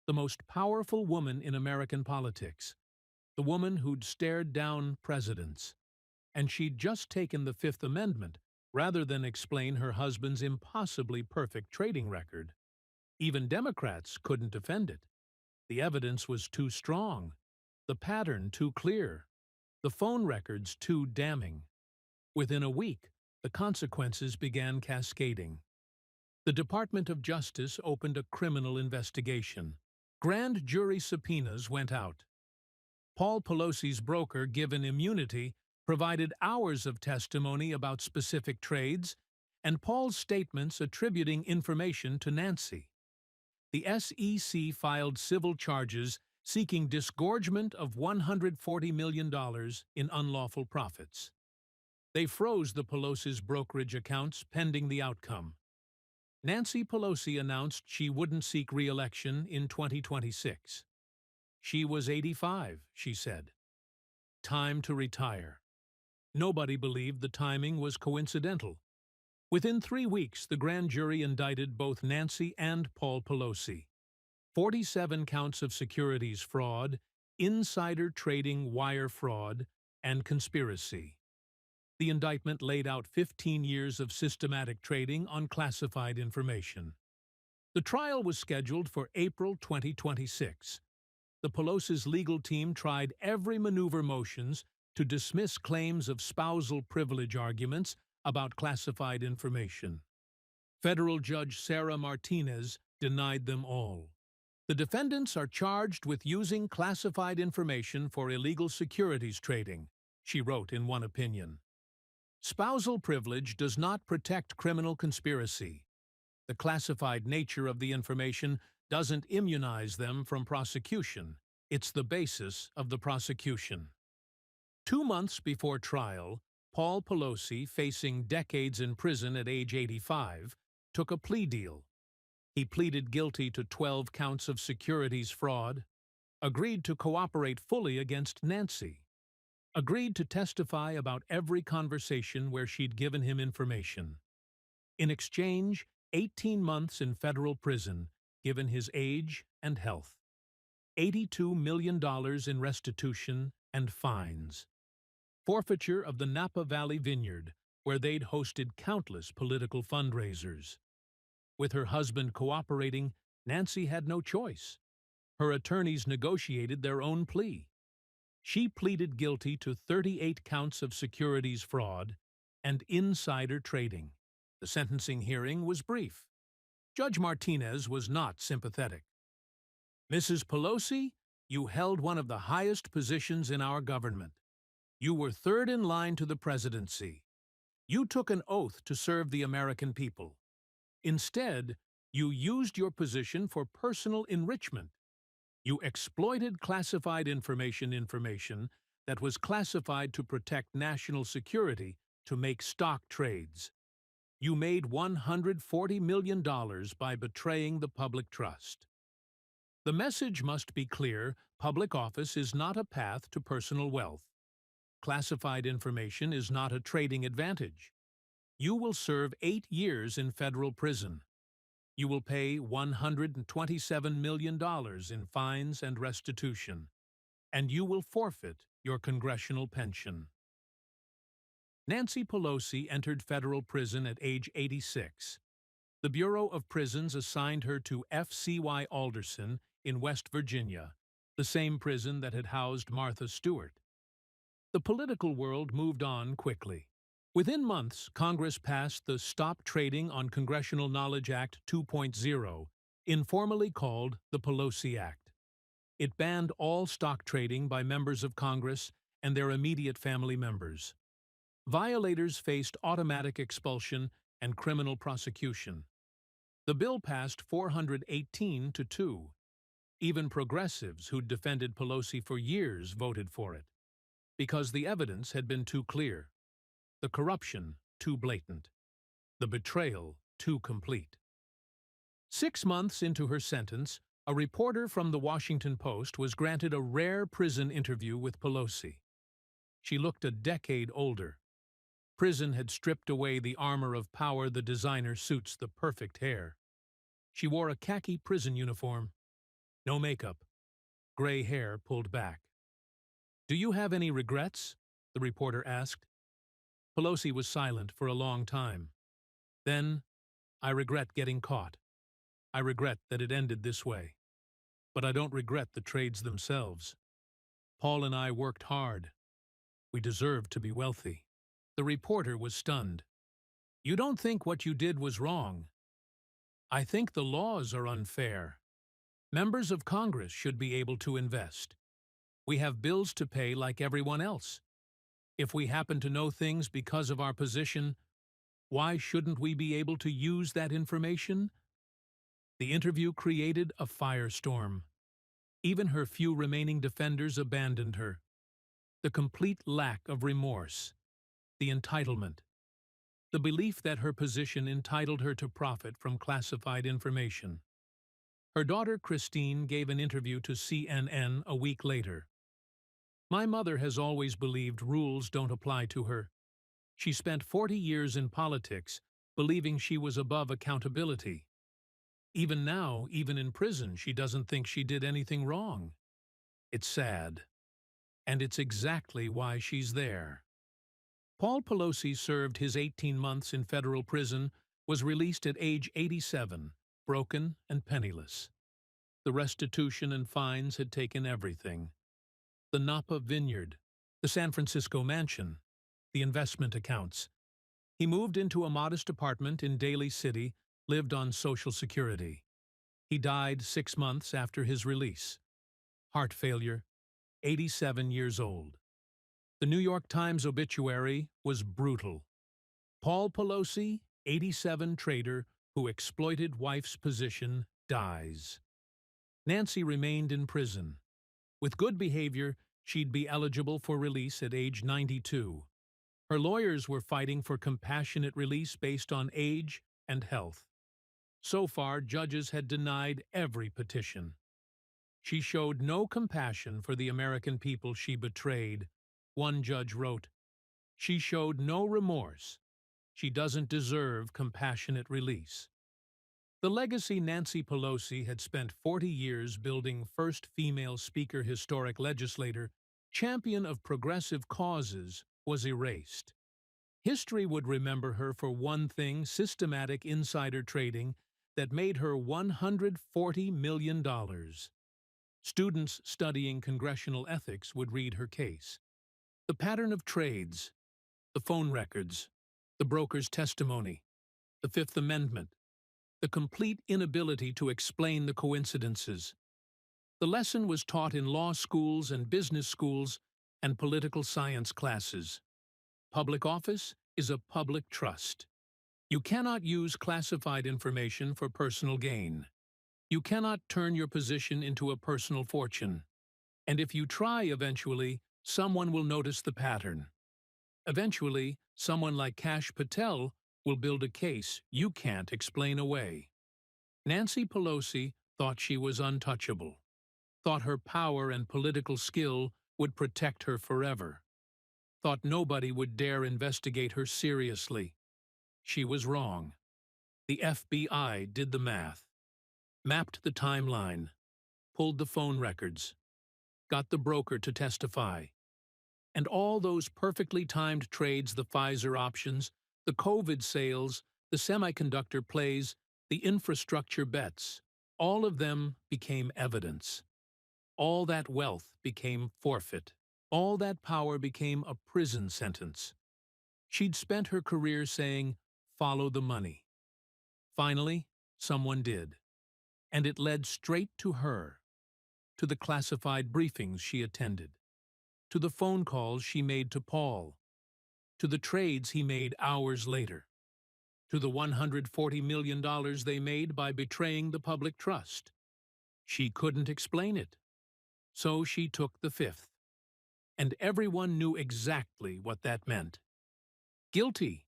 The most powerful woman in American politics. The woman who'd stared down presidents. And she'd just taken the Fifth Amendment rather than explain her husband's impossibly perfect trading record. Even Democrats couldn't defend it. The evidence was too strong, the pattern too clear, the phone records too damning. Within a week, the consequences began cascading. The Department of Justice opened a criminal investigation. Grand jury subpoenas went out. Paul Pelosi's broker, given immunity, provided hours of testimony about specific trades, and Paul's statements attributing information to Nancy. The SEC filed civil charges seeking disgorgement of $140 million in unlawful profits. They froze the Pelosi's brokerage accounts pending the outcome. Nancy Pelosi announced she wouldn't seek re-election in 2026. She was 85, she said. Time to retire. Nobody believed the timing was coincidental. Within 3 weeks, the grand jury indicted both Nancy and Paul Pelosi. 47 counts of securities fraud, insider trading wire fraud, and conspiracy. The indictment laid out 15 years of systematic trading on classified information. The trial was scheduled for April 2026. The Pelosi's legal team tried every maneuver motions to dismiss claims of spousal privilege arguments about classified information. Federal Judge Sarah Martinez denied them all. The defendants are charged with using classified information for illegal securities trading, she wrote in one opinion. Spousal privilege does not protect criminal conspiracy. The classified nature of the information doesn't immunize them from prosecution. It's the basis of the prosecution. 2 months before trial, Paul Pelosi, facing decades in prison at age 85, took a plea deal. He pleaded guilty to 12 counts of securities fraud, agreed to cooperate fully against Nancy, agreed to testify about every conversation where she'd given him information. In exchange, 18 months in federal prison, given his age and health. $82 million in restitution and fines. Forfeiture of the Napa Valley Vineyard, where they'd hosted countless political fundraisers. With her husband cooperating, Nancy had no choice. Her attorneys negotiated their own plea. She pleaded guilty to 38 counts of securities fraud and insider trading. The sentencing hearing was brief. Judge Martinez was not sympathetic. "Mrs. Pelosi, you held one of the highest positions in our government. You were third in line to the presidency. You took an oath to serve the American people. Instead, you used your position for personal enrichment. You exploited classified information that was classified to protect national security to make stock trades. You made $140 million by betraying the public trust." The message must be clear: public office is not a path to personal wealth. Classified information is not a trading advantage. You will serve 8 years in federal prison. You will pay $127 million in fines and restitution, and you will forfeit your congressional pension. Nancy Pelosi entered federal prison at age 86. The Bureau of Prisons assigned her to FCY Alderson in West Virginia, the same prison that had housed Martha Stewart. The political world moved on quickly. Within months, Congress passed the Stop Trading on Congressional Knowledge Act 2.0, informally called the Pelosi Act. It banned all stock trading by members of Congress and their immediate family members. Violators faced automatic expulsion and criminal prosecution. The bill passed 418-2. Even progressives who'd defended Pelosi for years voted for it, because the evidence had been too clear, the corruption too blatant, the betrayal too complete. 6 months into her sentence, a reporter from the Washington Post was granted a rare prison interview with Pelosi. She looked a decade older. Prison had stripped away the armor of power the designer suits the perfect hair. She wore a khaki prison uniform. No makeup. Gray hair pulled back. "Do you have any regrets?" the reporter asked. Pelosi was silent for a long time. Then, "I regret getting caught. I regret that it ended this way. But I don't regret the trades themselves. Paul and I worked hard. We deserved to be wealthy." The reporter was stunned. "You don't think what you did was wrong?" "I think the laws are unfair. Members of Congress should be able to invest. We have bills to pay like everyone else. If we happen to know things because of our position, why shouldn't we be able to use that information?" The interview created a firestorm. Even her few remaining defenders abandoned her. The complete lack of remorse, the entitlement, the belief that her position entitled her to profit from classified information. Her daughter Christine gave an interview to CNN a week later. "My mother has always believed rules don't apply to her. She spent 40 years in politics, believing she was above accountability. Even now, even in prison, she doesn't think she did anything wrong. It's sad. And it's exactly why she's there." Paul Pelosi served his 18 months in federal prison, was released at age 87, broken and penniless. The restitution and fines had taken everything. The Napa Vineyard, the San Francisco mansion, the investment accounts. He moved into a modest apartment in Daly City, lived on Social Security. He died 6 months after his release. Heart failure, 87 years old. The New York Times obituary was brutal. Paul Pelosi, 87 trader who exploited wife's position, dies. Nancy remained in prison. With good behavior, she'd be eligible for release at age 92. Her lawyers were fighting for compassionate release based on age and health. So far, judges had denied every petition. She showed no compassion for the American people she betrayed. One judge wrote, "She showed no remorse. She doesn't deserve compassionate release." The legacy Nancy Pelosi had spent 40 years building first female speaker, historic legislator, champion of progressive causes, was erased. History would remember her for one thing: systematic insider trading that made her $140 million. Students studying congressional ethics would read her case. The pattern of trades, the phone records, the broker's testimony, the Fifth Amendment, the complete inability to explain the coincidences. The lesson was taught in law schools and business schools and political science classes. Public office is a public trust. You cannot use classified information for personal gain. You cannot turn your position into a personal fortune. And if you try, eventually, someone will notice the pattern. Eventually, someone like Kash Patel will build a case you can't explain away. Nancy Pelosi thought she was untouchable, thought her power and political skill would protect her forever, thought nobody would dare investigate her seriously. She was wrong. The FBI did the math, mapped the timeline, pulled the phone records, got the broker to testify. And all those perfectly timed trades, the Pfizer options, the COVID sales, the semiconductor plays, the infrastructure bets, all of them became evidence. All that wealth became forfeit. All that power became a prison sentence. She'd spent her career saying, "Follow the money." Finally, someone did. And it led straight to her, to the classified briefings she attended, to the phone calls she made to Paul, to the trades he made hours later, to the $140 million they made by betraying the public trust. She couldn't explain it, so she took the fifth. And everyone knew exactly what that meant. Guilty.